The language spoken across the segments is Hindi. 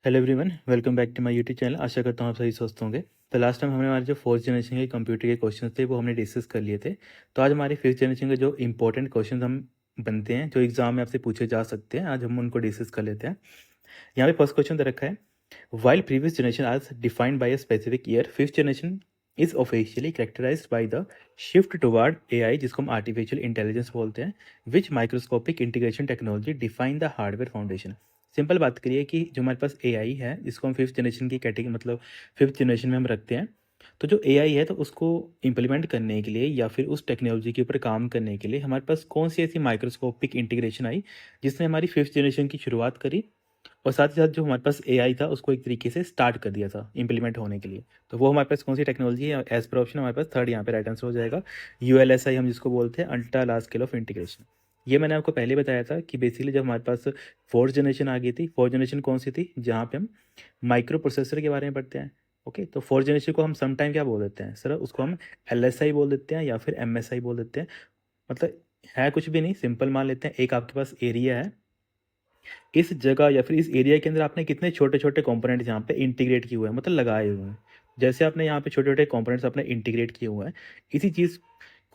Hello everyone, welcome back to my YouTube channel. आशा करता हूँ आप सही स्वस्थ होंगे। तो लास्ट टाइम हमने हमारे जो फोर्थ जनरेशन के कंप्यूटर के क्वेश्चन थे वो हमने डिस्कस कर लिए थे। तो आज हमारे फिफ्थ जनरेशन के जो इंपॉर्टेंट क्वेश्चन हम बनते हैं, जो एग्जाम में आपसे पूछे जा सकते हैं, आज हम उनको डिस्कस कर लेते हैं। यहाँ पे फर्स्ट क्वेश्चन दे रखा है, वाइल प्रीवियस जनरेशन आज defined by a specific year, fifth generation is officially characterised by the shift toward AI, जिसको हम आर्टिफिशियल इंटेलिजेंस बोलते हैं, which microscopic integration technology define the hardware foundation. Simple बात करिए कि जो हमारे पास एआई है, जिसको हम फिफ्थ जनरेशन की कैटेगरी मतलब फिफ्थ जनरेशन में हम रखते हैं, तो जो एआई है तो उसको इम्प्लीमेंट करने के लिए या फिर उस टेक्नोलॉजी के ऊपर काम करने के लिए हमारे पास कौन सी ऐसी माइक्रोस्कोपिक इंटीग्रेशन आई जिसने हमारी फिफ्थ जनरेशन की शुरुआत करी, और साथ ही साथ जो हमारे पास एआई था उसको एक तरीके से स्टार्ट कर दिया था इम्प्लीमेंट होने के लिए। तो वो हमारे पास कौन सी टेक्नोलॉजी है? एज पर ऑप्शन हमारे पास थर्ड यहाँ पे राइट आंसर हो जाएगा, यूएलएसआई हम जिसको बोलते हैं, ultra large scale of integration. ये मैंने आपको पहले बताया था कि बेसिकली जब हमारे पास फोर्थ जनरेशन आ गई थी, फोर्थ जनरेशन कौन सी थी? जहाँ पे हम माइक्रो प्रोसेसर के बारे में पढ़ते हैं। ओके, तो फोर्थ जनरेशन को हम समटाइम क्या बोल देते हैं सर? उसको हम एलएसआई बोल देते हैं या फिर एमएसआई बोल देते हैं। मतलब है कुछ भी नहीं, सिंपल मान लेते हैं, एक आपके पास एरिया है, इस जगह या फिर इस एरिया के अंदर आपने कितने छोटे छोटे कंपोनेंट्स यहाँ पे इंटीग्रेट किए हुए हैं, मतलब लगाए हुए हैं। जैसे आपने यहाँ पे छोटे छोटे कंपोनेंट्स अपने इंटीग्रेट किए हुए हैं, इसी चीज़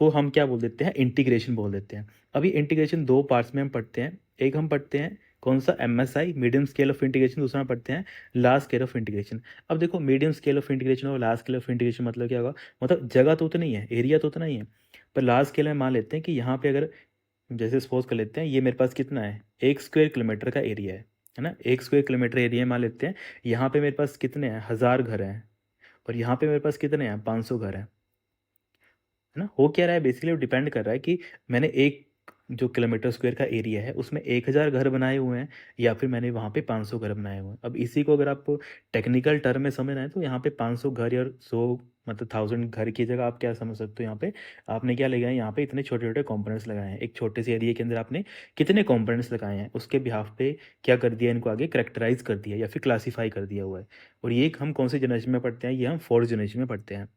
को हम क्या बोल देते हैं? इंटीग्रेशन बोल देते हैं। अभी इंटीग्रेशन दो पार्ट्स में हम पढ़ते हैं। एक हम पढ़ते हैं कौन सा? MSI, medium scale of integration. दूसरा पढ़ते हैं लार्ज स्केल ऑफ इंटीग्रेशन। अब देखो, मीडियम स्केल ऑफ इंटीग्रेशन और लार्ज स्केल ऑफ इंटीग्रेशन मतलब क्या होगा? मतलब जगह तो उतनी है, एरिया तो उतना ही है, पर लार्ज स्केल में मान लेते हैं कि यहाँ पे अगर जैसे सपोज कर लेते हैं, ये मेरे पास कितना है? 1 स्क्वायर किलोमीटर का एरिया है ना? 1 स्क्वायर किलोमीटर एरिया मान लेते हैं। यहाँ पे मेरे पास कितने हैं? 1000 घर हैं। और यहाँ पे मेरे पास कितने हैं? 500 घर हैं। है ना? हो क्या रहा है? बेसिकली वो डिपेंड कर रहा है कि मैंने एक जो किलोमीटर स्क्वायर का एरिया है उसमें 1000 घर बनाए हुए हैं या फिर मैंने वहाँ पे 500 घर बनाए हुए हैं। अब इसी को अगर आप टेक्निकल टर्म में समझना है तो यहाँ पे 500 घर और 100 मतलब 1000 घर की जगह आप क्या समझ सकते हो? यहाँ पे आपने क्या लगाया? यहाँ पे इतने छोटे छोटे कंपोनेंट्स लगाए हैं। एक छोटे से एरिया के अंदर आपने कितने कंपोनेंट्स लगाए हैं, उसके बिहाफ पे क्या कर दिया? इनको आगे करेक्टराइज कर दिया या फिर क्लासीफाई कर दिया हुआ है। और ये हम कौन सी जनरेशन में पढ़ते हैं? ये हम फोर्थ जनरेशन में पढ़ते हैं।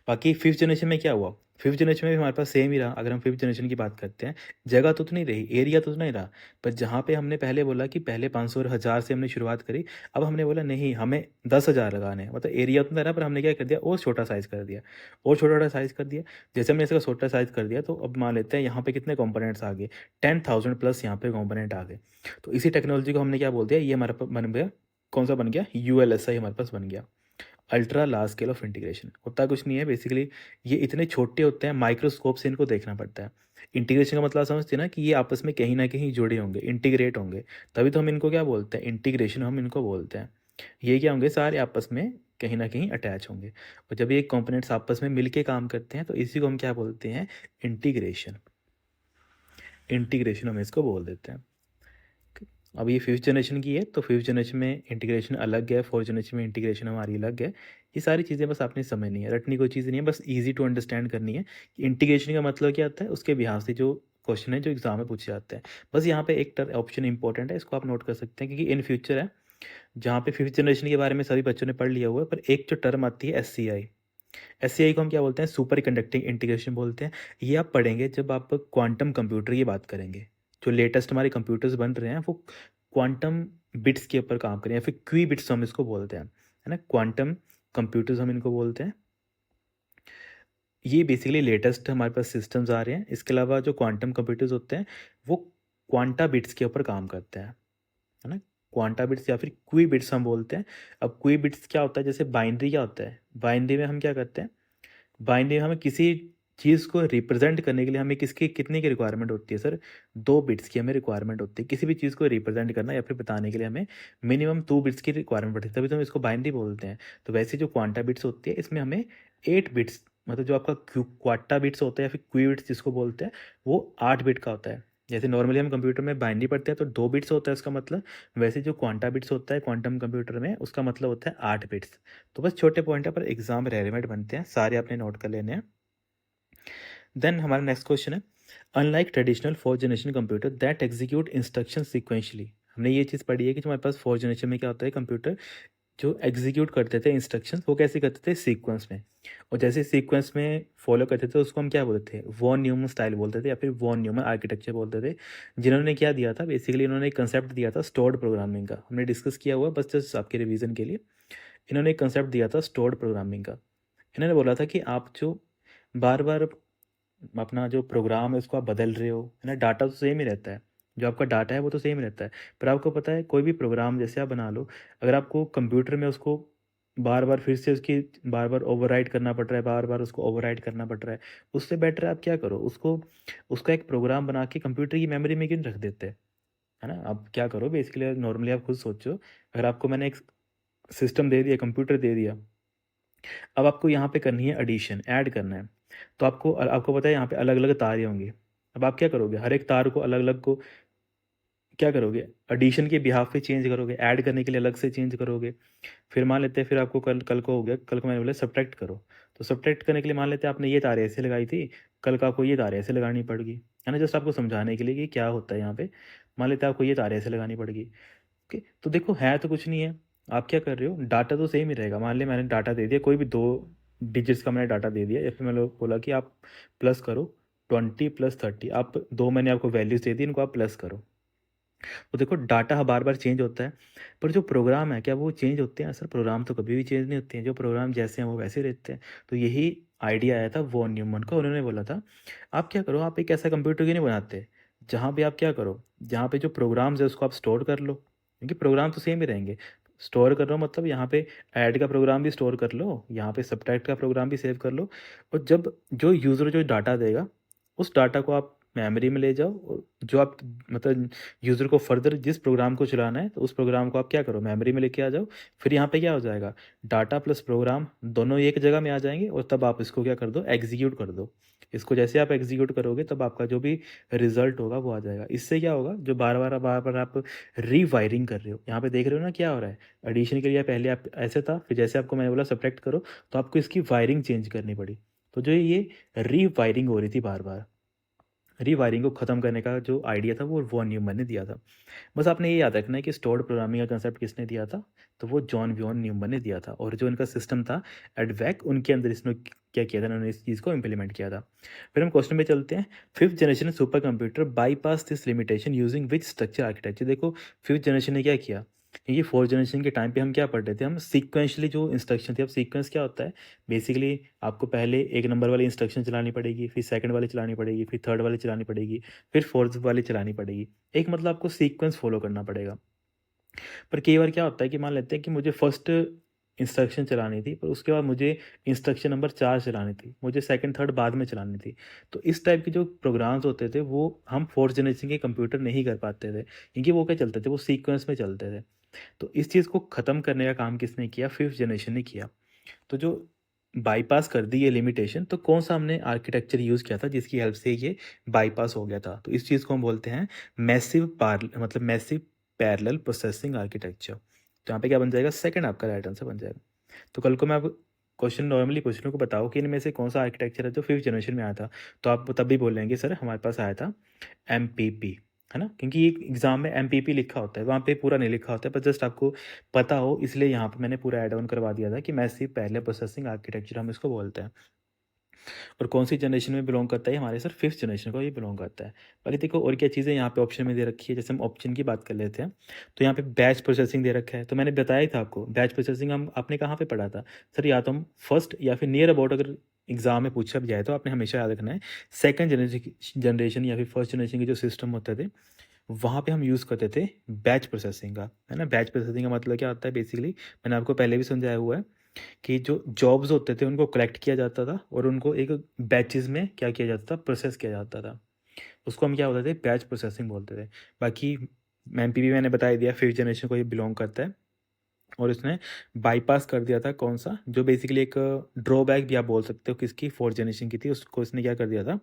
बाकी फिफ्थ जनरेशन में क्या हुआ? फिफ्थ जनरेशन में भी हमारे पास सेम ही रहा। अगर हम फिफ्थ जनरेशन की बात करते हैं, जगह तो नहीं रही, एरिया तो नहीं रहा, पर जहाँ पे हमने पहले बोला कि पहले 500 और 1000 से हमने शुरुआत करी, अब हमने बोला नहीं, हमें 10,000 लगाने हैं। मतलब एरिया उतना रहा, पर हमने क्या कर दिया? और छोटा साइज़ कर दिया, और छोटा छोटा साइज़ कर दिया। जैसे हमने इसका छोटा साइज़ कर दिया, तो अब मान लेते हैं यहाँ पे कितने कॉम्पोनेंट्स आ गए? 10,000 प्लस यहाँ पे कॉम्पोनेंट आ गए। तो इसी टेक्नोलॉजी को हमने क्या बोल दिया? ये हमारे पास बन गया, कौन सा बन गया? यूएलएसआई हमारे पास बन गया, ultra large scale of integration. होता कुछ नहीं है बेसिकली, ये इतने छोटे होते हैं, माइक्रोस्कोप से इनको देखना पड़ता है। इंटीग्रेशन का मतलब समझते हैं ना कि ये आपस में कहीं ना कहीं जुड़े होंगे, इंटीग्रेट होंगे, तभी तो हम इनको क्या बोलते हैं? इंटीग्रेशन हम इनको बोलते हैं। ये क्या होंगे? सारे आपस में कहीं ना कहीं अटैच होंगे, और जब ये कंपोनेंट्स आपस में मिलके काम करते हैं तो इसी को हम क्या बोलते हैं? इंटीग्रेशन। इंटीग्रेशन हम इसको बोल देते हैं। अब ये फिफ्थ जनरेशन की है, तो फिफ्थ जनरेशन में इंटीग्रेशन अलग है, फोर्थ जनरेशन में इंटीग्रेशन हमारी अलग है। ये सारी चीज़ें बस आपने समझनी है, रटनी कोई चीज़ नहीं है, बस इजी टू अंडरस्टैंड करनी है कि इंटीग्रेशन का मतलब क्या होता है, उसके बिहार से जो क्वेश्चन है जो एग्जाम में पूछे जाते हैं। बस यहाँ पे एक ऑप्शन इंपॉर्टेंट है, इसको आप नोट कर सकते हैं, क्योंकि इन फ्यूचर है जहाँ पे फिफ्थ जनरेशन के बारे में सभी बच्चों ने पढ़ लिया हुआ है, पर एक जो टर्म आती है एस सी आई को हम क्या बोलते हैं? सुपर कंडक्टिंग इंटीग्रेशन बोलते हैं। ये आप पढ़ेंगे जब आप क्वांटम कंप्यूटर की बात करेंगे। जो लेटेस्ट हमारे कंप्यूटर्स बन रहे हैं वो क्वांटम बिट्स के ऊपर काम करें, या फिर क्वी बिट्स हम इसको बोलते हैं, है ना? क्वांटम कंप्यूटर्स हम इनको बोलते हैं। ये बेसिकली लेटेस्ट हमारे पास सिस्टम्स आ रहे हैं। इसके अलावा जो क्वांटम कंप्यूटर्स होते हैं वो क्वांटा बिट्स के ऊपर काम करते हैं, है ना? क्वांटा बिट्स या फिर क्वी बिट्स हम बोलते हैं। अब क्वी बिट्स क्या होता है? जैसे बाइनरी क्या होता है? बाइनरी में हम क्या करते हैं? बाइनरी हमें किसी चीज़ को रिप्रेजेंट करने के लिए हमें किसकी कितने की रिक्वायरमेंट होती है सर? 2 बिट्स की हमें रिक्वायरमेंट होती है। किसी भी चीज़ को रिप्रेजेंट करना या फिर बताने के लिए हमें मिनिमम 2 बिट्स की रिक्वायरमेंट पड़ती है, तभी तो हम इसको बाइनरी बोलते हैं। तो वैसे जो क्वांटा बिट्स होती है इसमें हमें 8 बिट्स, मतलब जो आपका क्वाटा बिट्स होता है या फिर क्यू बिट्स जिसको बोलते हैं, वो 8 बिट का होता है। जैसे नॉर्मली हम कंप्यूटर में बाइनरी पढ़ते हैं तो 2 बिट्स होता है उसका मतलब, वैसे जो क्वांटा बिट्स होता है क्वांटम कंप्यूटर में उसका मतलब होता है 8 बिट्स। तो बस छोटे पॉइंट है पर एग्जाम रेलिवेंट बनते हैं, सारे आपने नोट कर लेने हैं। देन हमारा नेक्स्ट क्वेश्चन है, unlike traditional fourth generation computer that execute instruction sequentially. हमने ये चीज़ पढ़ी है कि जो हमारे पास फोर्थ जनरेशन में क्या होता है? कंप्यूटर जो एग्जीक्यूट करते थे इंस्ट्रक्शंस वो कैसे करते थे, सीक्वेंस में। और जैसे सीक्वेंस में फॉलो करते थे उसको हम क्या बोलते थे, वॉन न्यूमन स्टाइल बोलते थे या फिर वॉन न्यूमन आर्किटेक्चर बोलते थे। जिन्होंने क्या दिया था, बेसिकली इन्होंने एक कंसेप्ट दिया था स्टोर्ड प्रोग्रामिंग का, हमने डिस्कस किया हुआ, बस जस्ट आपके रिवीजन के लिए। इन्होंने एक कंसेप्ट दिया था स्टोर्ड प्रोग्रामिंग का। इन्होंने बोला था कि आप जो बार बार अपना जो प्रोग्राम है उसको आप बदल रहे हो, है ना, डाटा तो सेम ही रहता है, जो आपका डाटा है वो तो सेम रहता है। पर आपको पता है कोई भी प्रोग्राम जैसे आप बना लो, अगर आपको कंप्यूटर में उसको बार बार फिर से उसकी बार बार ओवरराइट करना पड़ रहा है, बार बार उसको ओवरराइट करना पड़ रहा है, उससे बेटर है आप क्या करो, उसको उसका एक प्रोग्राम बना के कंप्यूटर की मेमोरी में क्यों नहीं रख देते, है ना। आप क्या करो, बेसिकली नॉर्मली आप खुद सोचो, अगर आपको मैंने एक सिस्टम दे दिया, कंप्यूटर दे दिया, अब आपको यहाँ पे करनी है एडिशन, ऐड करना है, तो आपको आपको पता है यहाँ पे अलग अलग तारें होंगी। अब आप क्या करोगे, हर एक तार को अलग अलग को क्या करोगे, एडिशन के बिहाफ पे चेंज करोगे, ऐड करने के लिए अलग से चेंज करोगे। फिर मान लेते हैं, फिर आपको कल कल को हो गया, कल को मैंने बोला सब्ट्रैक्ट करो, तो सब्ट्रैक्ट करने के लिए मान लेते हैं आपने ये तारें ऐसे लगाई थी, कल को आपको ये तारें ऐसे लगानी पड़ेगी, है ना, जस्ट आपको समझाने के लिए कि क्या होता है यहाँ पे। मान लेते हैं आपको ये तारें ऐसे लगानी पड़ेगी। ओके, तो देखो है तो कुछ नहीं है, आप क्या कर रहे हो, डाटा तो सेम ही रहेगा। मान लिया मैंने डाटा दे दिया, कोई भी 2 डिजिट्स का मैंने डाटा दे दिया, या फिर मैंने बोला कि आप प्लस करो 20 + 30, आप दो मैंने आपको वैल्यूज दे दी, इनको आप प्लस करो। तो देखो डाटा बार बार चेंज होता है, पर जो प्रोग्राम है क्या वो चेंज होते हैं? सर प्रोग्राम तो कभी भी चेंज नहीं होते हैं, जो प्रोग्राम जैसे हैं वो वैसे रहते हैं। तो यही आइडिया आया था वॉन न्यूमन का, उन्होंने बोला था आप क्या करो, आप एक ऐसा कंप्यूटर क्यों नहीं बनाते जहाँ पे आप क्या करो, जहाँ पे जो प्रोग्राम्स है उसको आप स्टोर कर लो, क्योंकि प्रोग्राम तो सेम ही रहेंगे। स्टोर कर लो मतलब यहाँ पे ऐड का प्रोग्राम भी स्टोर कर लो, यहाँ पे सब्ट्रैक्ट का प्रोग्राम भी सेव कर लो, और जब जो यूज़र जो डाटा देगा उस डाटा को आप मेमोरी में ले जाओ, और जो आप मतलब यूज़र को फर्दर जिस प्रोग्राम को चलाना है तो उस प्रोग्राम को आप क्या करो, मेमोरी में लेके आ जाओ। फिर यहाँ पे क्या हो जाएगा, डाटा प्लस प्रोग्राम दोनों एक जगह में आ जाएंगे, और तब आप इसको क्या कर दो, एग्जीक्यूट कर दो। इसको जैसे आप एग्जीक्यूट करोगे तब आपका जो भी रिजल्ट होगा वो आ जाएगा। इससे क्या होगा, जो बार बार आप रीवायरिंग कर रहे हो, यहाँ पे देख रहे हो ना क्या हो रहा है। एडिशन के लिए पहले आप ऐसे था, फिर जैसे आपको मैंने बोला सब्ट्रैक्ट करो, तो आपको इसकी वायरिंग चेंज करनी पड़ी। तो जो ये रीवायरिंग हो रही थी बार बार, रीवायरिंग को ख़त्म करने का जो आइडिया था वो वॉन न्यूमन ने दिया था। बस आपने ये याद रखना है कि स्टोर्ड प्रोग्रामिंग का कंसेप्ट किसने दिया था, तो वो जॉन वॉन न्यूमन ने दिया था। और जो इनका सिस्टम था एडवैक, उनके अंदर इसने क्या किया था, उन्होंने इस चीज़ को इम्प्लीमेंट किया था। फिर हम क्वेश्चन में चलते हैं, fifth generation super computer bypass this limitation using which structure architecture. देखो फिफ्थ जनरेशन ने क्या किया, क्योंकि फोर्थ जनरेशन के टाइम पे हम क्या पढ़ रहे थे, हम सीक्वेंशली जो इंस्ट्रक्शन थे। अब सीक्वेंस क्या होता है, बेसिकली आपको पहले एक नंबर वाली इंस्ट्रक्शन चलानी पड़ेगी, फिर सेकंड वाली चलानी पड़ेगी, फिर थर्ड वाली चलानी पड़ेगी, फिर फोर्थ वाली चलानी पड़ेगी। एक मतलब आपको सीक्वेंस फॉलो करना पड़ेगा। पर कई बार क्या होता है कि मान लेते हैं कि मुझे फर्स्ट इंस्ट्रक्शन चलानी थी, पर उसके बाद मुझे इंस्ट्रक्शन नंबर 4 चलानी थी, मुझे सेकंड थर्ड बाद में चलानी थी। तो इस टाइप के जो प्रोग्राम्स होते थे वो हम फोर्थ जनरेशन के कंप्यूटर नहीं कर पाते थे, क्योंकि वो क्या चलते थे, वो सीक्वेंस में चलते थे। तो इस चीज़ को ख़त्म करने का काम किसने किया, फिफ्थ जनरेशन ने किया। तो जो बाईपास कर दी ये लिमिटेशन, तो कौन सा हमने आर्किटेक्चर यूज़ किया था जिसकी हेल्प से ये बाईपास हो गया था, तो इस चीज़ को हम बोलते हैं मैसिव पार मतलब मैसिव पैरेलल प्रोसेसिंग आर्किटेक्चर। तो यहाँ पे क्या बन जाएगा, सेकंड आपका राइट आंसर बन जाएगा। तो कल को मैं आप क्वेश्चन नॉर्मली पूछ लूँ को बताओ कि इनमें से कौन सा आर्किटेक्चर है जो फिफ्थ जनरेशन में आया था, तो आप तब भी बोलेंगे सर हमारे पास आया था एमपीपी, है ना, क्योंकि एक एग्जाम में एमपीपी लिखा होता है, वहाँ पे पूरा नहीं लिखा होता है, पर जस्ट आपको पता हो इसलिए यहाँ पे मैंने पूरा ऐड ऑन करवा दिया था कि मैसिव पैरेलल प्रोसेसिंग आर्किटेक्चर हम इसको बोलते हैं। और कौन सी जनरेशन में बिलोंग करता है, हमारे सर फिफ्थ जनरेशन को ये बिलोंग करता है। बाकी देखो और क्या चीज़ें यहाँ पे ऑप्शन में दे रखी है, जैसे हम ऑप्शन की बात कर लेते हैं, तो यहाँ पे बैच प्रोसेसिंग दे रखा है। तो मैंने बताया ही था आपको, बैच प्रोसेसिंग हम आपने कहाँ पे पढ़ा था सर, या तो हम फर्स्ट या फिर नियर अबाउट अगर एग्जाम में पूछा भी जाए तो आपने हमेशा याद रखना है सेकंड जनरेशन या फिर फर्स्ट जनरेशन के जो सिस्टम होते थे वहाँ पे हम यूज़ करते थे बैच प्रोसेसिंग का, है ना। बैच प्रोसेसिंग का मतलब क्या होता है, बेसिकली मैंने आपको पहले भी समझाया हुआ है कि जो जॉब्स होते थे उनको कलेक्ट किया जाता था और उनको एक बैचेस में क्या किया जाता था, प्रोसेस किया जाता था। उसको हम क्या बोलते थे, बैच प्रोसेसिंग बोलते थे। बाकी एमपीपी मैंने बता दिया फिफ्थ जनरेशन को ये बिलोंग करता है, और इसने बाईपास कर दिया था कौन सा, जो बेसिकली एक ड्रॉबैक भी आप बोल सकते हो किसकी, फोर्थ जनरेशन की थी, उसको इसने क्या कर दिया था,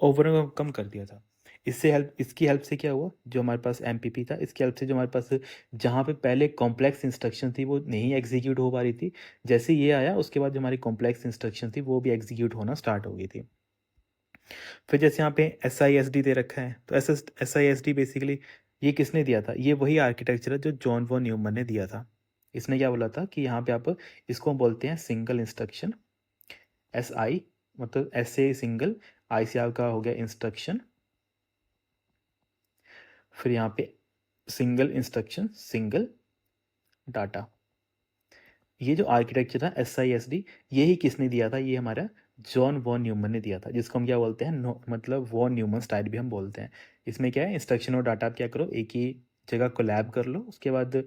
ओवरकम कर दिया था। इससे हेल्प इसकी हेल्प से क्या हुआ, जो हमारे पास एमपीपी था इसकी हेल्प से जो हमारे पास जहाँ पे पहले कॉम्प्लेक्स इंस्ट्रक्शन थी वो नहीं एग्जीक्यूट हो पा रही थी, जैसे ये आया उसके बाद जो हमारी कॉम्प्लेक्स इंस्ट्रक्शन थी वो भी एग्जीक्यूट होना स्टार्ट हो गई थी। फिर जैसे यहाँ पे एस आई एस डी दे रखा है, तो S I S D basically ये किसने दिया था, ये वही आर्किटेक्चर है जो जॉन वॉन न्यूमन ने दिया था। इसने क्या बोला था कि यहाँ पे आप इसको हम बोलते हैं सिंगल इंस्ट्रक्शन, SI मतलब S से सिंगल, I से आपका हो गया इंस्ट्रक्शन, फिर यहाँ पे सिंगल इंस्ट्रक्शन सिंगल डाटा। ये जो आर्किटेक्चर था SISD, यही किसने दिया था? ये हमारा जॉन वॉन न्यूमन ने दिया था, जिसको हम क्या बोलते हैं मतलब वॉन न्यूमन स्टाइल भी हम बोलते हैं। इसमें क्या है, इंस्ट्रक्शन और डाटा आप क्या करो, एक ही जगह कोलैब कर लो, उसके बाद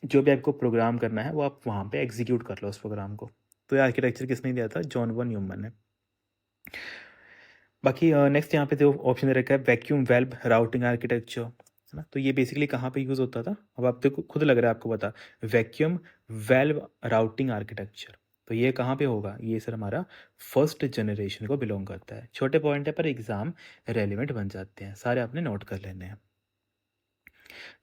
जो भी आपको प्रोग्राम करना है वो आप वहाँ पे एग्जीक्यूट कर लो उस प्रोग्राम को। तो ये आर्किटेक्चर किसने दिया था? जॉन वॉन न्यूमन ने। बाकी नेक्स्ट यहाँ पे जो ऑप्शन दे रखा है वैक्यूम वेल्व राउटिंग आर्किटेक्चर, है ना। तो ये बेसिकली कहाँ पे यूज़ होता था? अब आप तो खुद लग रहा है आपको पता, वैक्यूम वेल्व राउटिंग आर्किटेक्चर। तो ये कहाँ पे होगा? ये सर हमारा फर्स्ट जनरेशन को बिलोंग करता है। छोटे पॉइंट है पर एग्जाम रेलिवेंट बन जाते हैं, सारे आपने नोट कर लेने हैं।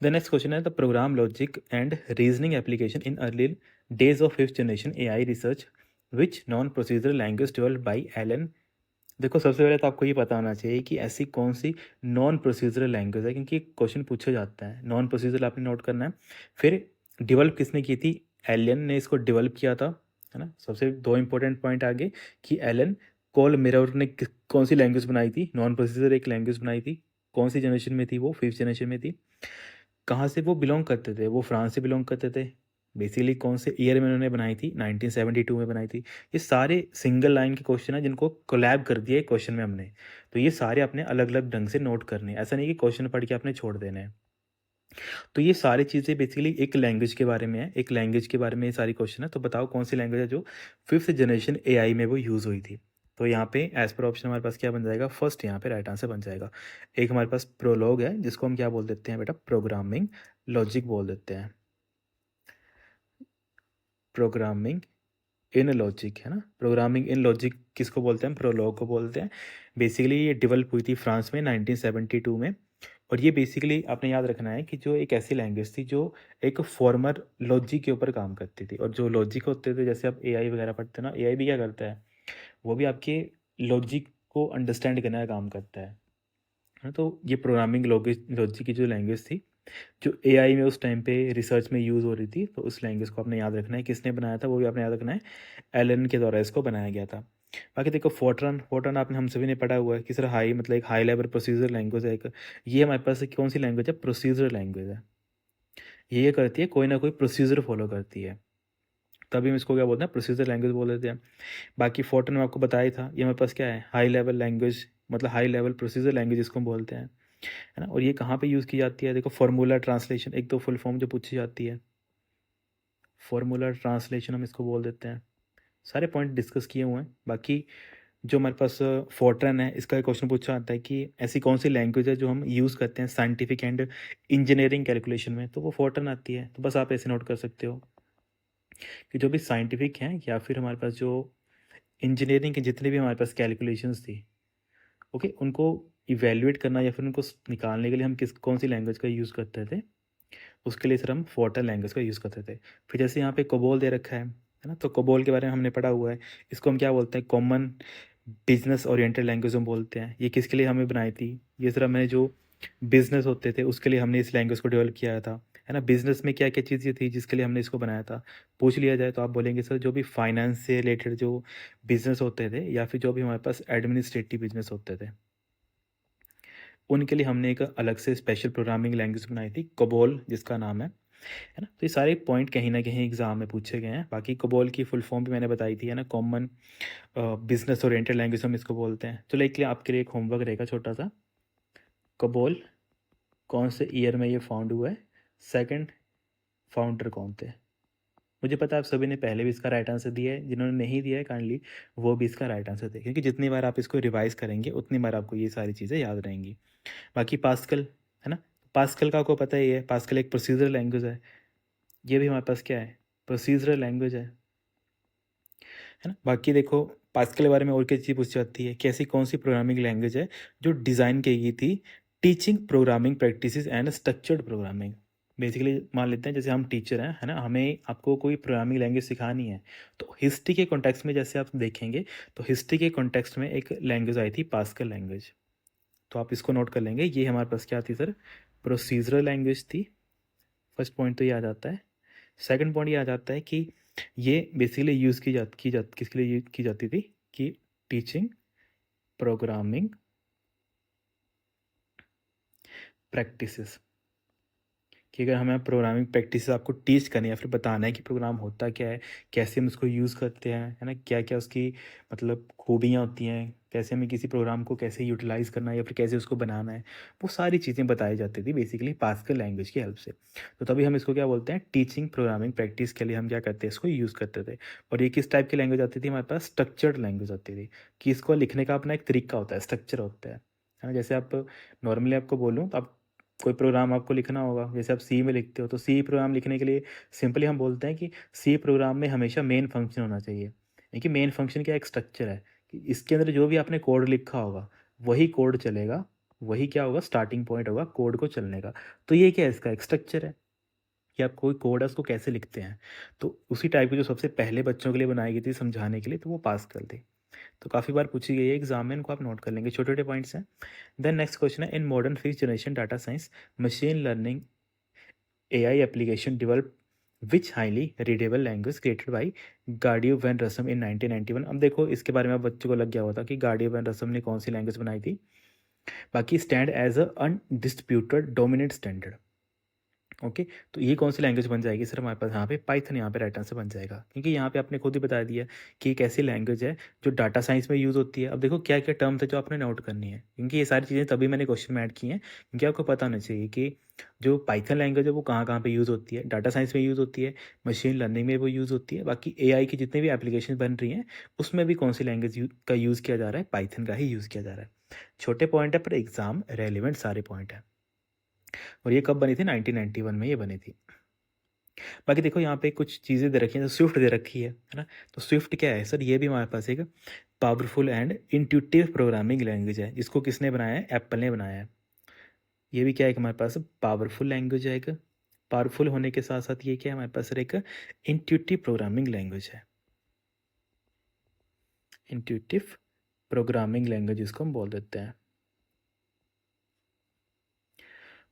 द नेक्स्ट क्वेश्चन है the program logic and reasoning application in early days of fifth generation AI research which non procedural language developed by Alan. देखो सबसे पहले तो आपको ये पता होना चाहिए कि ऐसी कौन सी नॉन प्रोसीजरल लैंग्वेज है, क्योंकि क्वेश्चन पूछा जाता है। नॉन प्रोसीजरल आपने नोट करना है। फिर डेवलप किसने की थी? एलियन ने इसको डेवलप किया था, है ना। सबसे दो इंपॉर्टेंट पॉइंट आगे कि एलन कोल मिरर ने कौन सी लैंग्वेज बनाई थी? नॉन प्रोसीजर एक लैंग्वेज बनाई थी। कौन सी जनरेशन में थी वो? फिफ्थ जनरेशन में थी। कहाँ से वो बिलोंग करते थे? वो फ्रांस से बिलोंग करते थे। बेसिकली कौन से ईयर में उन्होंने बनाई थी? 1972 में बनाई थी। ये सारे सिंगल लाइन के क्वेश्चन हैं जिनको कोलैब कर दिया है क्वेश्चन में हमने। तो ये सारे अपने अलग अलग ढंग से नोट करने हैं, ऐसा नहीं कि क्वेश्चन पढ़ के आपने छोड़ देने हैं। तो ये सारी चीज़ें बेसिकली एक लैंग्वेज के बारे में है, एक लैंग्वेज के बारे में ये सारी क्वेश्चन है। तो बताओ कौन सी लैंग्वेज है जो फिफ्थ जनरेशन AI में वो यूज़ हुई थी? तो यहाँ पे एज पर ऑप्शन हमारे पास क्या बन जाएगा? फर्स्ट यहाँ पे राइट आंसर बन जाएगा। एक हमारे पास प्रोलॉग है जिसको हम क्या बोल देते हैं बेटा? प्रोग्रामिंग लॉजिक बोल देते हैं। प्रोग्रामिंग इन लॉजिक, है ना। प्रोग्रामिंग इन लॉजिक किसको बोलते हैं? प्रोलॉग को बोलते हैं। बेसिकली ये डेवलप हुई थी फ्रांस में 1972 में। और ये बेसिकली आपने याद रखना है कि जो एक ऐसी लैंग्वेज थी जो एक फॉर्मर लॉजिक के ऊपर काम करती थी। और जो लॉजिक होते थे, जैसे आप AI वगैरह पढ़ते हैं ना, AI भी क्या करता है? वो भी आपके लॉजिक को अंडरस्टैंड करने का काम करता है ना। तो ये प्रोग्रामिंग लॉजिक की जो लैंग्वेज थी, जो AI में उस टाइम पे रिसर्च में यूज़ हो रही थी, तो उस लैंग्वेज को आपने याद रखना है। किसने बनाया था वो भी आपने याद रखना है। एलन के द्वारा इसको बनाया गया था। बाकी देखो फोर्ट्रन, फोर्ट्रन आपने हम सभी ने पढ़ा हुआ है कि सर हाई मतलब एक हाई लेवल प्रोसीजर लैंग्वेज है एक। ये हमारे पास कौन सी लैंग्वेज है? प्रोसीजर लैंग्वेज है। ये करती है कोई ना कोई प्रोसीजर फॉलो करती है, तभी हम इसको क्या बोलते हैं? प्रोसीजर लैंग्वेज बोल देते हैं। बाकी फोर्ट्रन में आपको बताया था, ये हमारे पास क्या है? हाई लेवल लैंग्वेज, मतलब हाई लेवल प्रोसीजर लैंग्वेज इसको हम बोलते हैं, है ना। और ये कहाँ पे यूज़ की जाती है? देखो फार्मूला ट्रांसलेशन, एक तो फुल फॉर्म जो पूछी जाती है, फार्मूला ट्रांसलेशन हम इसको बोल देते हैं। सारे पॉइंट डिस्कस किए हुए हैं। बाकी जो हमारे पास फोर्ट्रन है, इसका क्वेश्चन पूछा आता है कि ऐसी कौन सी लैंग्वेज है जो हम यूज़ करते हैं साइंटिफिक एंड इंजीनियरिंग कैलकुलेशन में, तो वो फोर्ट्रन आती है। तो बस आप ऐसे नोट कर सकते हो कि जो भी साइंटिफिक हैं या फिर हमारे पास जो इंजीनियरिंग के जितने भी हमारे पास कैलकुलेशंस थी, ओके, उनको इवेल्युएट करना या फिर उनको निकालने के लिए हम कौन सी लैंग्वेज का यूज़ करते थे? उसके लिए सर हम फोर्ट्रन लैंग्वेज का यूज़ करते थे। फिर जैसे यहाँ पे कोबोल दे रखा है ना, तो कोबोल के बारे में हमने पढ़ा हुआ है। इसको हम क्या बोलते हैं? कॉमन बिजनेस ओरिएंटेड लैंग्वेज हम बोलते हैं। ये किसके लिए हमें बनाई थी? ये सर हमने जो बिजनेस होते थे उसके लिए हमने इस लैंग्वेज को डेवलप किया था, है ना। बिजनेस में क्या क्या चीज़ें थी जिसके लिए हमने इसको बनाया था? पूछ लिया जाए तो आप बोलेंगे सर जो भी फाइनेंस से रिलेटेड जो बिजनेस होते थे या फिर जो भी हमारे पास एडमिनिस्ट्रेटिव बिजनेस होते थे, उनके लिए हमने एक अलग से स्पेशल प्रोग्रामिंग लैंग्वेज बनाई थी, कोबोल जिसका नाम है ना। तो ये सारे पॉइंट कहीं ना कहीं एग्जाम में पूछे गए हैं। बाकी कोबोल की फुल फॉर्म भी मैंने बताई थी, है ना। कॉमन बिजनेस ओरिएंटेड लैंग्वेज हम इसको बोलते हैं। चलो एक लिए आपके लिए एक होमवर्क रहेगा छोटा सा। कोबोल कौन से ईयर में ये फाउंड हुआ है? सेकंड फाउंडर कौन थे? मुझे पता है आप सभी ने पहले भी इसका राइट आंसर दिया है, जिन्होंने नहीं दिया है काइंडली वो भी इसका राइट आंसर दें, क्योंकि जितनी बार आप इसको रिवाइज करेंगे उतनी बार आपको ये सारी चीज़ें याद रहेंगी। बाकी पास्कल, है ना। पास्कल का आपको पता ही है, पास्कल एक प्रोसीजर लैंग्वेज है। ये भी हमारे पास क्या है? प्रोसीजरल लैंग्वेज है ना। बाकी देखो पास्कल के बारे में और क्या चीज़ पूछी जाती है कि ऐसी कौन सी प्रोग्रामिंग लैंग्वेज है जो डिज़ाइन की गई थी teaching programming practices and structured programming. Basically मान लेते हैं जैसे हम टीचर हैं, है ना, हमें आपको कोई प्रोग्रामिंग लैंग्वेज सिखानी है, तो हिस्ट्री के कॉन्टेक्स्ट में जैसे आप देखेंगे तो हिस्ट्री के कॉन्टेक्स्ट में एक लैंग्वेज आई थी पास्कल लैंग्वेज। तो आप इसको नोट कर लेंगे, ये हमारे पास क्या थी सर? प्रोसीजरल लैंग्वेज थी। फर्स्ट पॉइंट तो ये आ जाता है। सेकंड पॉइंट ये आ जाता है कि ये बेसिकली यूज़ किसके लिए यूज़ की जाती थी कि टीचिंग प्रोग्रामिंग प्रैक्टिसेस, कि अगर हमें प्रोग्रामिंग प्रैक्टिस आपको टीच करनी है या फिर बताना है कि प्रोग्राम होता क्या है, कैसे हम उसको यूज़ करते हैं, है ना, क्या क्या उसकी मतलब खूबियाँ होती हैं, कैसे हमें किसी प्रोग्राम को कैसे यूटिलाइज़ करना है या फिर कैसे उसको बनाना है, वो सारी चीज़ें बताई जाती थी बेसिकली पास्कल लैंग्वेज की हेल्प से। तो तभी हम इसको क्या बोलते हैं, टीचिंग प्रोग्रामिंग प्रैक्टिस के लिए हम क्या करते हैं, इसको यूज़ करते थे। और ये किस टाइप की लैंग्वेज आती थी, हमारे पास स्ट्रक्चर्ड लैंग्वेज आती थी, कि इसको लिखने का अपना एक तरीका होता है, स्ट्रक्चर होता है ना। जैसे आप नॉर्मली आपको बोलूँ तो आप कोई प्रोग्राम आपको लिखना होगा, जैसे आप सी में लिखते हो तो सी प्रोग्राम लिखने के लिए सिंपली हम बोलते हैं कि सी प्रोग्राम में हमेशा मेन फंक्शन होना चाहिए। देखिए मेन फंक्शन क्या एक स्ट्रक्चर है कि इसके अंदर जो भी आपने कोड लिखा होगा वही कोड चलेगा, वही क्या होगा स्टार्टिंग पॉइंट होगा कोड को चलने का। तो ये क्या है, इसका एक स्ट्रक्चर है कि आप कोई कोड है उसको कैसे लिखते हैं। तो उसी टाइप की जो सबसे पहले बच्चों के लिए बनाई गई थी समझाने के लिए, तो वो पास्कल थी। तो काफ़ी बार पूछी गई है एग्जाम में, इनको आप नोट कर लेंगे, छोटे छोटे पॉइंट्स हैं। देन नेक्स्ट क्वेश्चन है, in modern fifth generation data science machine learning AI application developed which highly readable language created by Guido van Rossum in 1991। अब देखो इसके बारे में अब बच्चों को लग गया होता कि गार्डियो वैन रसम ने कौन सी लैंग्वेज बनाई थी। बाकी stand as a undisputed dominant standard. Okay, तो ये कौन सी लैंग्वेज बन जाएगी सर, हमारे पास यहाँ पे पाइथन यहाँ पे राइट आंसर बन जाएगा, क्योंकि यहाँ पे आपने खुद ही बता दिया कि एक ऐसी लैंग्वेज है जो डाटा साइंस में यूज़ होती है। अब देखो क्या क्या टर्म्स है जो आपने नोट करनी है, क्योंकि ये सारी चीज़ें तभी मैंने क्वेश्चन में ऐड की हैं, क्योंकि आपको पता होना चाहिए कि जो पाइथन लैंग्वेज है वो कहाँ कहाँ पे यूज़ होती है, डाटा साइंस में यूज़ होती है, मशीन लर्निंग में वो यूज़ होती है, बाकी AI की जितनी भी एप्लीकेशन बन रही हैं उसमें भी कौन सी लैंग्वेज का यूज़ किया जा रहा है, पाइथन का ही यूज़ किया जा रहा है। छोटे पॉइंट है पर एग्जाम रेलिवेंट सारे पॉइंट है। और ये कब बनी थी, 1991 में ये बनी थी। बाकी देखो यहाँ पे कुछ चीज़ें दे रखी हैं, तो स्विफ्ट दे रखी है ना। तो स्विफ्ट क्या है सर, ये भी हमारे पास एक powerful and intuitive programming language है, जिसको किसने बनाया है, एप्पल ने बनाया है। ये भी क्या है कि हमारे पास पावरफुल लैंग्वेज है, एक पावरफुल होने के साथ साथ ये क्या है हमारे पास सर, एक इंट्यूटिव प्रोग्रामिंग लैंग्वेज है। इंट्यूटिव प्रोग्रामिंग लैंग्वेज इसको हम बोल देते हैं।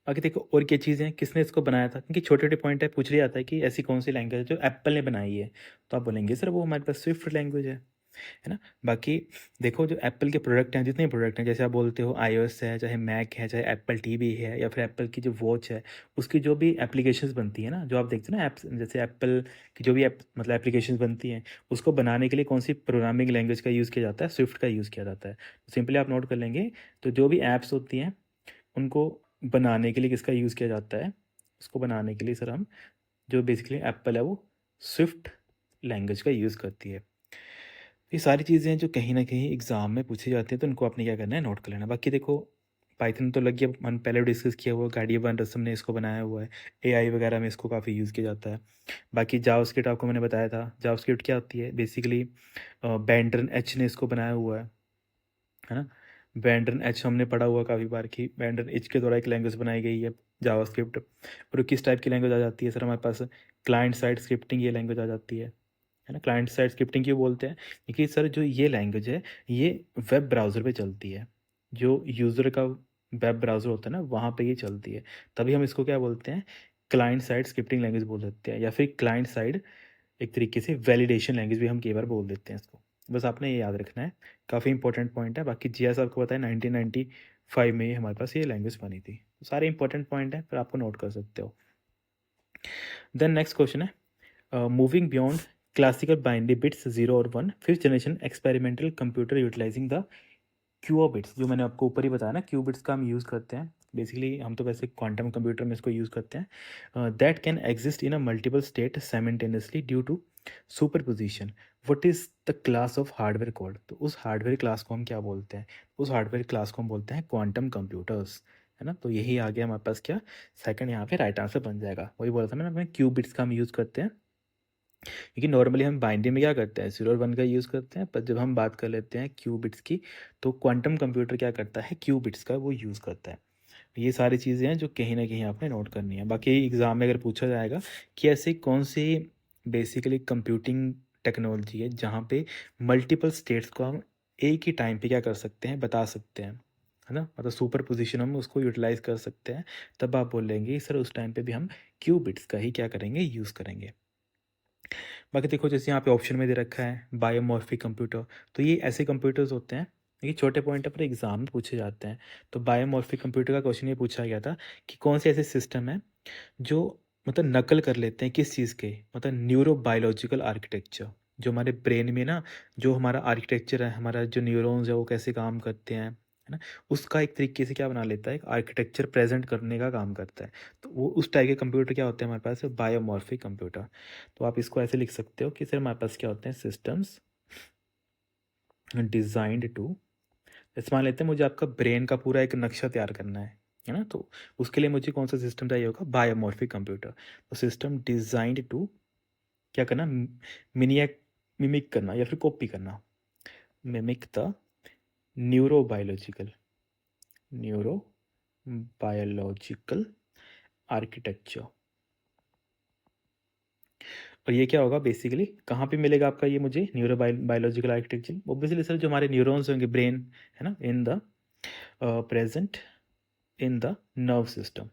बाकी देखो और क्या चीज़ें हैं, किसने इसको बनाया था, क्योंकि छोटे छोटे पॉइंट है, पूछ लिया जाता है कि ऐसी कौन सी लैंग्वेज है जो एप्पल ने बनाई है, तो आप बोलेंगे सर वो हमारे पास स्विफ्ट लैंग्वेज है ना। बाकी देखो जो एप्पल के प्रोडक्ट हैं, जितने प्रोडक्ट हैं, जैसे आप बोलते हो iOS है, चाहे मैक है, चाहे एप्पल टीवी है, या फिर एप्पल की जो वॉच है, उसकी जो भी एप्लीकेशंस बनती है ना, जो आप देखते हो ना ऐप्स, जैसे एप्पल की जो भी मतलब एप्लीकेशंस बनती हैं, उसको बनाने के लिए कौन सी प्रोग्रामिंग लैंग्वेज का यूज़ किया जाता है, स्विफ्ट का यूज़ किया जाता है। सिंपली आप नोट कर लेंगे, तो जो भी ऐप्स होती हैं उनको बनाने के लिए किसका यूज़ किया जाता है, उसको बनाने के लिए सर हम, जो बेसिकली एप्पल है वो स्विफ्ट लैंग्वेज का यूज़ करती है। ये सारी चीज़ें हैं जो कहीं ना कहीं एग्ज़ाम में पूछी जाती हैं, तो इनको आपने क्या करना है, नोट कर लेना। बाकी देखो पाइथन तो लग गया, मन पहले डिस्कस किया हुआ, गार्डियन रसम ने इसको बनाया हुआ है, AI वगैरह में इसको काफ़ी यूज़ किया जाता है। बाकी जावास्क्रिप्ट आपको मैंने बताया था, जावास्क्रिप्ट क्या होती है बेसिकली, बेंडरन एच ने इसको बनाया हुआ है ना। बेंडरन एच हमने पढ़ा हुआ काफ़ी बार कि बेंडरन एच के द्वारा एक लैंग्वेज बनाई गई है जावास्क्रिप्ट। और किस टाइप की लैंग्वेज आ जाती है सर हमारे पास, क्लाइंट साइड स्क्रिप्टिंग ये लैंग्वेज आ जाती है ना। क्लाइंट साइड स्क्रिप्टिंग क्यों बोलते हैं, क्योंकि सर जो ये लैंग्वेज है ये वेब ब्राउज़र पे चलती है, जो यूज़र का वेब ब्राउज़र होता है ना वहाँ पे ये चलती है, तभी हम इसको क्या बोलते हैं, क्लाइंट साइड स्क्रिप्टिंग लैंग्वेज बोल देते हैं, या फिर क्लाइंट साइड एक तरीके से वैलिडेशन लैंग्वेज भी हम कई बार बोल देते हैं इसको। बस आपने ये याद रखना है, काफ़ी इंपॉर्टेंट पॉइंट है। बाकी जीएस आपको पता है 1995 में ही हमारे पास ये लैंग्वेज बनी थी, तो सारे इंपॉर्टेंट पॉइंट है, पर आपको नोट कर सकते हो। देन नेक्स्ट क्वेश्चन है, moving beyond classical binary bits 0 और 1, fifth generation experimental computer utilising the qubits, जो मैंने आपको ऊपर ही बताया ना, क्यू बिट्स का हम यूज़ करते हैं बेसिकली, हम तो वैसे क्वांटम कंप्यूटर में इसको यूज़ करते हैं। That can exist in a multiple state simultaneously due to superposition, what is the class of hardware code, तो उस हार्डवेयर क्लास को हम क्या बोलते हैं, उस हार्डवेयर क्लास को हम बोलते हैं क्वांटम कंप्यूटर्स, है ना। तो यही आ गया हमारे पास क्या, सेकंड यहाँ पे राइट आंसर बन जाएगा। वही बोला था मैंने, क्यू बिट्स का हम यूज़ करते हैं, क्योंकि नॉर्मली हम बाइनरी में क्या करते हैं, 0 और 1 का यूज़ करते हैं, पर जब हम बात कर लेते हैं क्यू बिट्स की, तो क्वांटम कंप्यूटर क्या करता है, क्यू बिट्स का वो यूज़ करता है। ये सारी चीज़ें हैं जो कहीं ना कहीं आपने नोट करनी है। बाकी एग्ज़ाम में अगर पूछा जाएगा कि ऐसी कौन सी बेसिकली कंप्यूटिंग टेक्नोलॉजी है जहाँ पे मल्टीपल स्टेट्स को हम एक ही टाइम पे क्या कर सकते हैं, बता सकते हैं, है ना, मतलब सुपर पोजिशन हम उसको यूटिलाइज कर सकते हैं, तब आप बोलेंगे सर उस टाइम पे भी हम क्यूबिट्स का ही क्या करेंगे, यूज़ करेंगे। बाकी देखो जैसे यहाँ पे ऑप्शन में दे रखा है बायोमॉर्फिक कंप्यूटर, तो ये ऐसे कंप्यूटर्स होते हैं, ये छोटे पॉइंट पर एग्जाम में पूछे जाते हैं। तो बायोमॉर्फिक कंप्यूटर का क्वेश्चन ये पूछा गया था कि कौन से ऐसे सिस्टम है जो मतलब नकल कर लेते हैं किस चीज़ के, मतलब न्यूरो बायोलॉजिकल आर्किटेक्चर, जो हमारे ब्रेन में ना जो हमारा आर्किटेक्चर है, हमारा जो न्यूरॉन्स है वो कैसे काम करते हैं, है ना, उसका एक तरीके से क्या बना लेता है, एक आर्किटेक्चर प्रेजेंट करने का काम करता है। तो वो उस टाइप के कंप्यूटर क्या होते हैं हमारे पास, बायोमॉर्फिक कंप्यूटर। तो आप इसको ऐसे लिख सकते हो कि सर हमारे पास क्या होते हैं, सिस्टम्स डिजाइंड टू, जैसे मान लेते हैं मुझे आपका ब्रेन का पूरा एक नक्शा तैयार करना है ना, तो उसके लिए मुझे कौन सा सिस्टम चाहिए होगा, बायोमॉर्फिक कंप्यूटर। तो सिस्टम डिजाइंड टू क्या करना, मिनिएक मिमिक करना या फिर कॉपी करना, mimic the neurobiological neurobiological architecture. और ये क्या होगा बेसिकली, कहाँ पे मिलेगा आपका ये मुझे neuro biological architecture, obviously sir जो हमारे न्यूरॉन्स होंगे ब्रेन, है ना, in the present in the nerve system.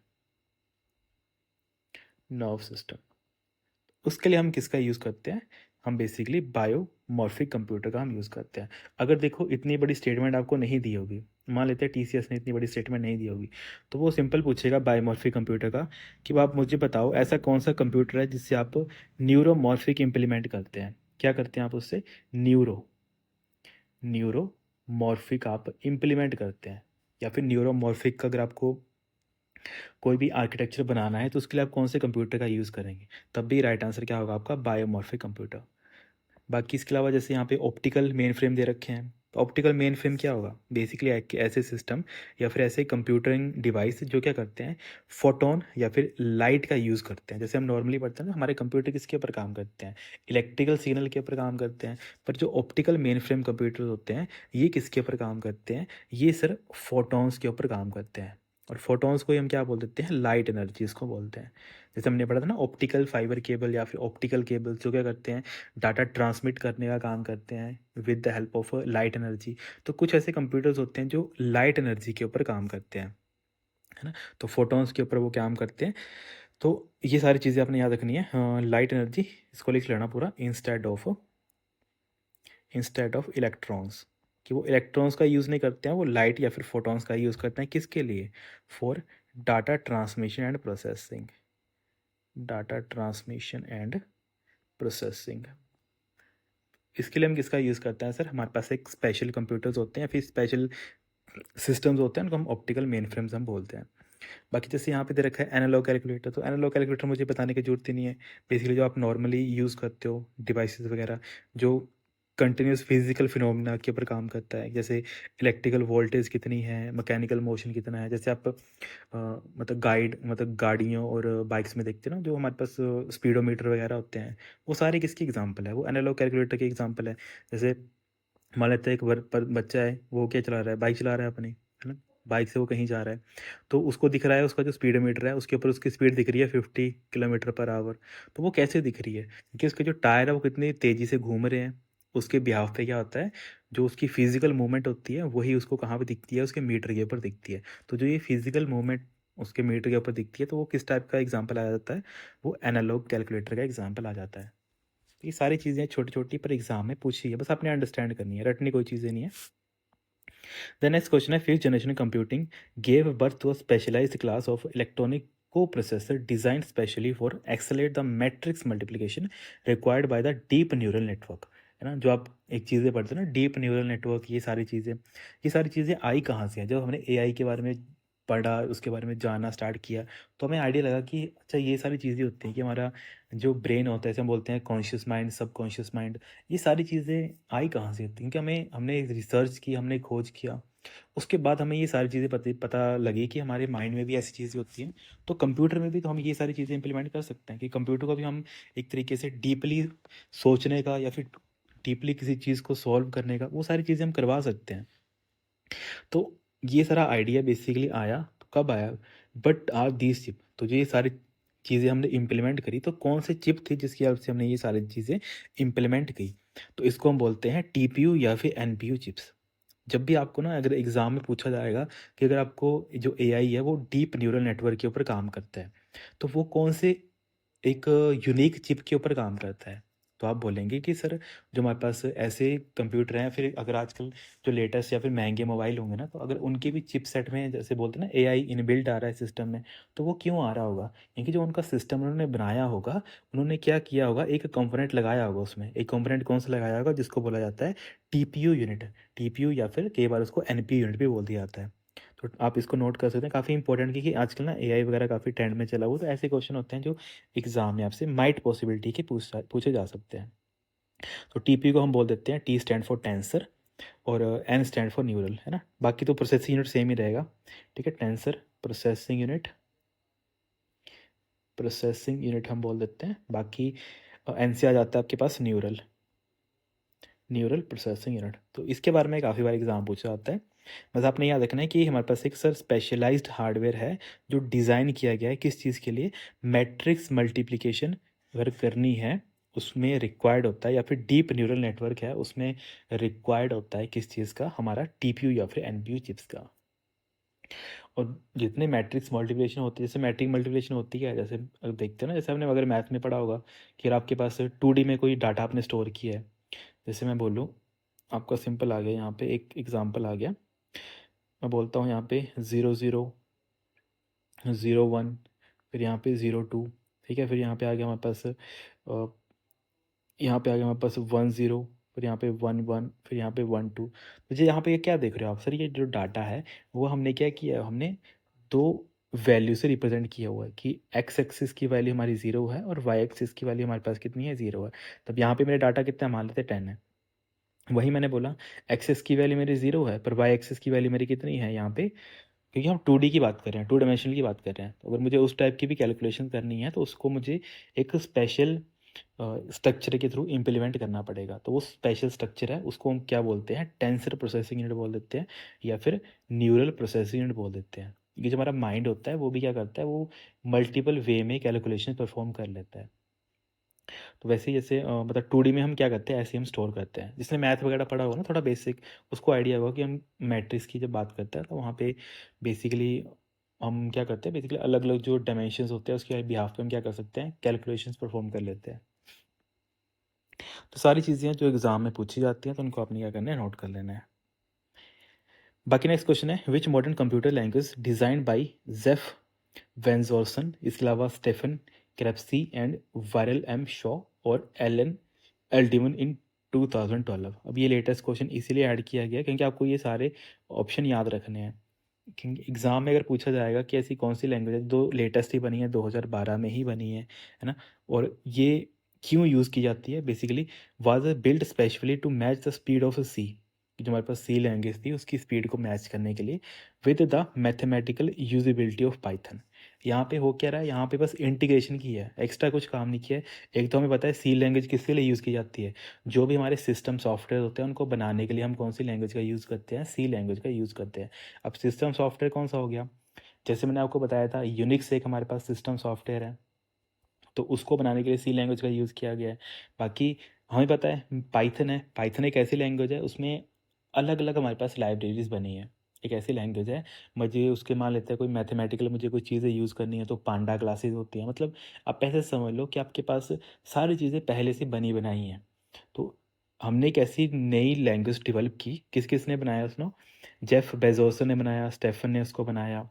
उसके लिए हम किसका यूज़ करते हैं, हम बेसिकली बायोमॉर्फिक कंप्यूटर का हम यूज़ करते हैं। अगर देखो इतनी बड़ी स्टेटमेंट आपको नहीं दी होगी, मान लेते हैं टीसीएस ने इतनी बड़ी स्टेटमेंट नहीं दी होगी, तो वो सिंपल पूछेगा बायोमॉर्फिक कंप्यूटर का कि आप मुझे बताओ ऐसा कौन सा कंप्यूटर है जिससे आप न्यूरोमॉर्फिक इम्प्लीमेंट करते हैं, क्या करते हैं आप उससे, न्यूरोमॉर्फिक आप इम्प्लीमेंट करते हैं, या फिर न्यूरोमॉर्फिक का अगर आपको कोई भी आर्किटेक्चर बनाना है तो उसके लिए आप कौन से कंप्यूटर का यूज़ करेंगे, तब भी राइट आंसर क्या होगा आपका, बायोमॉर्फिक कंप्यूटर। बाकी इसके अलावा जैसे यहाँ पे ऑप्टिकल मेन फ्रेम दे रखे हैं, तो ऑप्टिकल मेन फ्रेम क्या होगा, बेसिकली ऐसे सिस्टम या फिर ऐसे कंप्यूटरिंग डिवाइस जो क्या करते हैं, फोटोन या फिर लाइट का यूज़ करते हैं। जैसे हम नॉर्मली पढ़ते हैं ना, हमारे कंप्यूटर किसके ऊपर काम करते हैं, इलेक्ट्रिकल सिग्नल के ऊपर काम करते हैं, पर जो ऑप्टिकल मेन फ्रेम कंप्यूटर होते हैं ये किसके ऊपर काम करते हैं, ये सर फोटोन्स के ऊपर काम करते हैं। और फोटोन्स को ही हम क्या बोल देते हैं, लाइट एनर्जी इसको बोलते हैं। जैसे हमने पढ़ा था ना, ऑप्टिकल फाइबर केबल या फिर ऑप्टिकल केबल जो क्या करते हैं, डाटा ट्रांसमिट करने का काम करते हैं with the help of light energy. तो कुछ ऐसे कंप्यूटर्स होते हैं जो लाइट एनर्जी के ऊपर काम करते हैं, है ना, तो फोटॉन्स के ऊपर वो काम करते हैं। तो ये सारी चीज़ें आपने याद रखनी है। लाइट एनर्जी इसको लिख लेना पूरा, इंस्टेड ऑफ इलेक्ट्रॉन्स, कि वो इलेक्ट्रॉन्स का यूज़ नहीं करते हैं, वो लाइट या फिर फोटॉन्स का यूज़ करते हैं, किसके लिए, for data transmission and processing, data transmission and processing. इसके लिए हम किसका यूज़ करते हैं सर, हमारे पास एक स्पेशल कंप्यूटर्स होते हैं, फिर स्पेशल सिस्टम्स होते हैं, उनको हम ऑप्टिकल मेन फ्रेम्स हम बोलते हैं। बाकी जैसे यहाँ पे दे रखा है एनालॉग कैलकुलेटर, तो एनालॉग कैलकुलेटर मुझे बताने की जरूरत ही नहीं है, बेसिकली जो आप नॉर्मली यूज़ करते हो डिवाइसेस वगैरह, जो कंटिन्यूस फिजिकल फिनोमिना के ऊपर काम करता है, जैसे इलेक्ट्रिकल वोल्टेज कितनी है, मैकेनिकल मोशन कितना है, जैसे आप मतलब गाड़ियों और बाइक्स में देखते हैं ना, जो हमारे पास स्पीडोमीटर वगैरह होते हैं, वो सारे किसकी एग्जांपल है, वो एनालॉग कैलकुलेटर की एग्जांपल है। जैसे मान लेते हैं एक बच्चा है, वो क्या चला रहा है, बाइक चला रहा है अपनी, है ना, बाइक से वो कहीं जा रहा है, तो उसको दिख रहा है उसका जो स्पीडोमीटर है उसके ऊपर उसकी स्पीड दिख रही है 50 किलोमीटर पर आवर। तो वो कैसे दिख रही है, क्योंकि उसके जो टायर है वो कितनी तेज़ी से घूम रहे हैं, उसके बिहाफ पे क्या होता है, जो उसकी फिजिकल मूवमेंट होती है वही उसको कहाँ पे दिखती है, उसके मीटर के ऊपर दिखती है। तो जो ये फिजिकल मूवमेंट उसके मीटर के ऊपर दिखती है, तो वो किस टाइप का एग्जाम्पल आ जाता है, वो एनालॉग कैलकुलेटर का एग्जाम्पल आ जाता है। तो ये सारी चीज़ें छोटी छोटी पर एग्जाम में पूछी है, बस आपने अंडरस्टैंड करनी है, रटनी कोई चीज़ें नहीं है। द नेक्स्ट क्वेश्चन है, fifth generation computing gave birth to a specialised class of electronic co-processor designed specially for accelerate the matrix multiplication required by the deep neural network, है ना, जो आप एक चीज़ें पढ़ते हो ना, डीप न्यूरल नेटवर्क, ये सारी चीज़ें आई कहाँ से हैं, जब हमने एआई के बारे में पढ़ा, उसके बारे में जानना स्टार्ट किया, तो हमें आइडिया लगा कि अच्छा ये सारी चीज़ें होती हैं कि हमारा जो ब्रेन होता है, जैसे हम बोलते हैं कॉन्शियस माइंड, सबकॉन्शियस माइंड, ये सारी चीज़ें आई कहाँ से होती हैं, क्योंकि हमने रिसर्च की, हमने खोज किया, उसके बाद हमें ये सारी चीज़ें पता लगी कि हमारे माइंड में भी ऐसी चीज़ें होती हैं, तो कंप्यूटर में भी तो हम ये सारी चीज़ें इंप्लीमेंट कर सकते हैं, कि कंप्यूटर को भी हम एक तरीके से डीपली सोचने का या फिर डीपली किसी चीज़ को सॉल्व करने का, वो सारी चीज़ें हम करवा सकते हैं। तो ये सारा आइडिया बेसिकली आया, तो कब आया, बट आर दीज चिप, तो जो ये सारी चीज़ें हमने इम्प्लीमेंट करी, तो कौन से चिप थी जिसकी हेल्प से हमने ये सारी चीज़ें इम्प्लीमेंट की, तो इसको हम बोलते हैं टीपीयू या फिर एनपीयू चिप्स। जब भी आपको ना अगर एग्ज़ाम में पूछा जाएगा कि अगर आपको जो एआई है वो डीप न्यूरल नेटवर्क के ऊपर काम करता है, तो वो कौन से एक यूनिक चिप के ऊपर काम करता है। तो आप बोलेंगे कि सर जो हमारे पास ऐसे कंप्यूटर हैं, फिर अगर आजकल जो लेटेस्ट या फिर महँगे मोबाइल होंगे ना, तो अगर उनके भी चिपसेट में जैसे बोलते हैं ना एआई इनबिल्ट आ रहा है सिस्टम में, तो वो क्यों आ रहा होगा? क्योंकि जो उनका सिस्टम उन्होंने बनाया होगा, उन्होंने क्या किया होगा, एक कंपोनेंट लगाया होगा उसमें। एक कंपोनेंट कौन-सा लगाया होगा जिसको बोला जाता है टीपीयू यूनिट। टीपीयू या फिर कई बार उसको एनपीयू यूनिट भी बोल दिया जाता है। तो आप इसको नोट कर सकते हैं, काफ़ी इंपॉर्टेंट, क्योंकि आजकल ना एआई वगैरह काफ़ी ट्रेंड में चला हुआ है, तो ऐसे क्वेश्चन होते हैं जो एग्ज़ाम में आपसे माइट पॉसिबिलिटी के पूछे जा सकते हैं। तो टीपी को हम बोल देते हैं, टी स्टैंड फॉर टेंसर और एन स्टैंड फॉर न्यूरल, है ना। बाकी तो प्रोसेसिंग यूनिट सेम ही रहेगा, ठीक है। टेंसर प्रोसेसिंग यूनिट हम बोल देते हैं। बाकी एन से आ जाता है आपके पास न्यूरल प्रोसेसिंग यूनिट। तो इसके बारे में काफ़ी बार एग्जाम पूछा जाता है। बस आपने याद रखना है कि हमारे पास एक सर स्पेशलाइज्ड हार्डवेयर है जो डिज़ाइन किया गया है किस चीज़ के लिए, मैट्रिक्स मल्टीप्लिकेशन अगर करनी है उसमें रिक्वायर्ड होता है, या फिर डीप न्यूरल नेटवर्क है उसमें रिक्वायर्ड होता है किस चीज़ का, हमारा टीपीयू या फिर एनपीयू चिप्स का। और जितने मैट्रिक्स मल्टीप्लिकेशन होती है, जैसे मैट्रिक मल्टीप्लिकेशन होती है, जैसे देखते हैं ना, जैसे आपने अगर मैथ में पढ़ा होगा कि अगर आपके पास 2D में कोई डाटा आपने स्टोर किया है, जैसे मैं बोलूँ आपका सिंपल आ गया, यहाँ पे एक एग्जांपल आ गया, मैं बोलता हूँ यहाँ पे 0 0 0 1, फिर यहाँ पे 0 2, ठीक है। फिर यहाँ पे आ गया हमारे पास यहाँ पे आ गया हमारे पास 1 0, फिर यहाँ पे 1 1, फिर यहाँ पे 1 2। तो जी यहाँ पे ये क्या देख रहे हो आप, सर ये जो डाटा है वो हमने क्या किया है, हमने दो वैल्यू से रिप्रेजेंट किया हुआ है कि एक्स एक्सिस की वैल्यू हमारी 0 है और वाई एक्सिस की वैल्यू हमारे पास कितनी है, 0 है। तब यहाँ पे मेरा डाटा कितना है, मान लेते हैं 10 है। वही मैंने बोला एक्सिस की वैल्यू मेरी 0 है, पर वाई एक्सिस की वैल्यू मेरी कितनी है यहाँ पे, क्योंकि हम 2D की बात कर रहे हैं, 2 डायमेंशनल की बात कर रहे हैं। तो अगर मुझे उस टाइप की भी कैलकुलेशन करनी है तो उसको मुझे एक स्पेशल स्ट्रक्चर के थ्रू इम्प्लीमेंट करना पड़ेगा। तो वो स्पेशल स्ट्रक्चर है, उसको हम क्या बोलते हैं, टेंसर प्रोसेसिंग यूनिट बोल देते हैं, या फिर न्यूरल प्रोसेसिंग यूनिट बोल देते हैं। ये जो हमारा माइंड होता है वो भी क्या करता है, वो मल्टीपल वे में कैलकुलेशन परफॉर्म कर लेता है। तो वैसे ही जैसे मतलब 2D में हम क्या करते हैं, ऐसे ही हम स्टोर करते हैं। जिसने मैथ वगैरह पढ़ा होगा ना थोड़ा बेसिक, उसको आइडिया होगा कि हम मैट्रिक्स की जब बात करते हैं तो वहाँ पे बेसिकली हम क्या करते हैं, बेसिकली अलग अलग जो डायमेंशंस होते हैं उसके बिहाफ पे हम क्या कर सकते हैं, कैलकुलेशंस परफॉर्म कर लेते हैं। तो सारी चीज़ें जो एग्जाम में पूछी जाती हैं तो उनको आपने क्या करना है, नोट कर लेना है। बाकी नेक्स्ट क्वेश्चन है, which modern computer language designed by Jeff Bezanson, इसके अलावा Stefan Karpinski and Viral M Shah और एलन एल्डिमन इन 2012। अब ये लेटेस्ट क्वेश्चन इसीलिए ऐड किया गया क्योंकि आपको ये सारे ऑप्शन याद रखने हैं, क्योंकि एग्ज़ाम में अगर पूछा जाएगा कि ऐसी कौन सी लैंग्वेज है जो लेटेस्ट ही बनी है, 2012 में ही बनी है ना, और ये क्यों यूज़ की जाती है, basically was build specially to match the speed of C, जो हमारे पास सी लैंग्वेज थी उसकी स्पीड को मैच करने के लिए, with the mathematical usability of Python. यहाँ पे हो क्या रहा है, यहाँ पे बस इंटीग्रेशन की है, एक्स्ट्रा कुछ काम नहीं किया है। एक तो हमें पता है सी लैंग्वेज किसके लिए यूज़ की जाती है, जो भी हमारे सिस्टम सॉफ्टवेयर होते हैं उनको बनाने के लिए हम कौन सी लैंग्वेज का यूज़ करते हैं, सी लैंग्वेज का यूज़ करते हैं। अब सिस्टम सॉफ्टवेयर कौन सा हो गया, जैसे मैंने आपको बताया था यूनिक्स एक हमारे पास सिस्टम सॉफ्टवेयर है, तो उसको बनाने के लिए सी लैंग्वेज का यूज़ किया गया है। बाकी हमें पता है पाइथन है, पाइथन एक ऐसी लैंग्वेज है उसमें अलग अलग हमारे पास लाइब्रेरीज बनी है। एक ऐसी लैंग्वेज है, मुझे उसके मान लेते हैं कोई मैथमेटिकल मुझे कोई चीज़ें यूज़ करनी है तो पांडा क्लासेस होती हैं, मतलब आप ऐसे समझ लो कि आपके पास सारी चीज़ें पहले से बनी बनाई हैं। तो हमने एक ऐसी नई लैंग्वेज डेवलप की, किस किस ने बनाया उसने, जेफ बेजोस ने बनाया, स्टेफन ने उसको बनाया,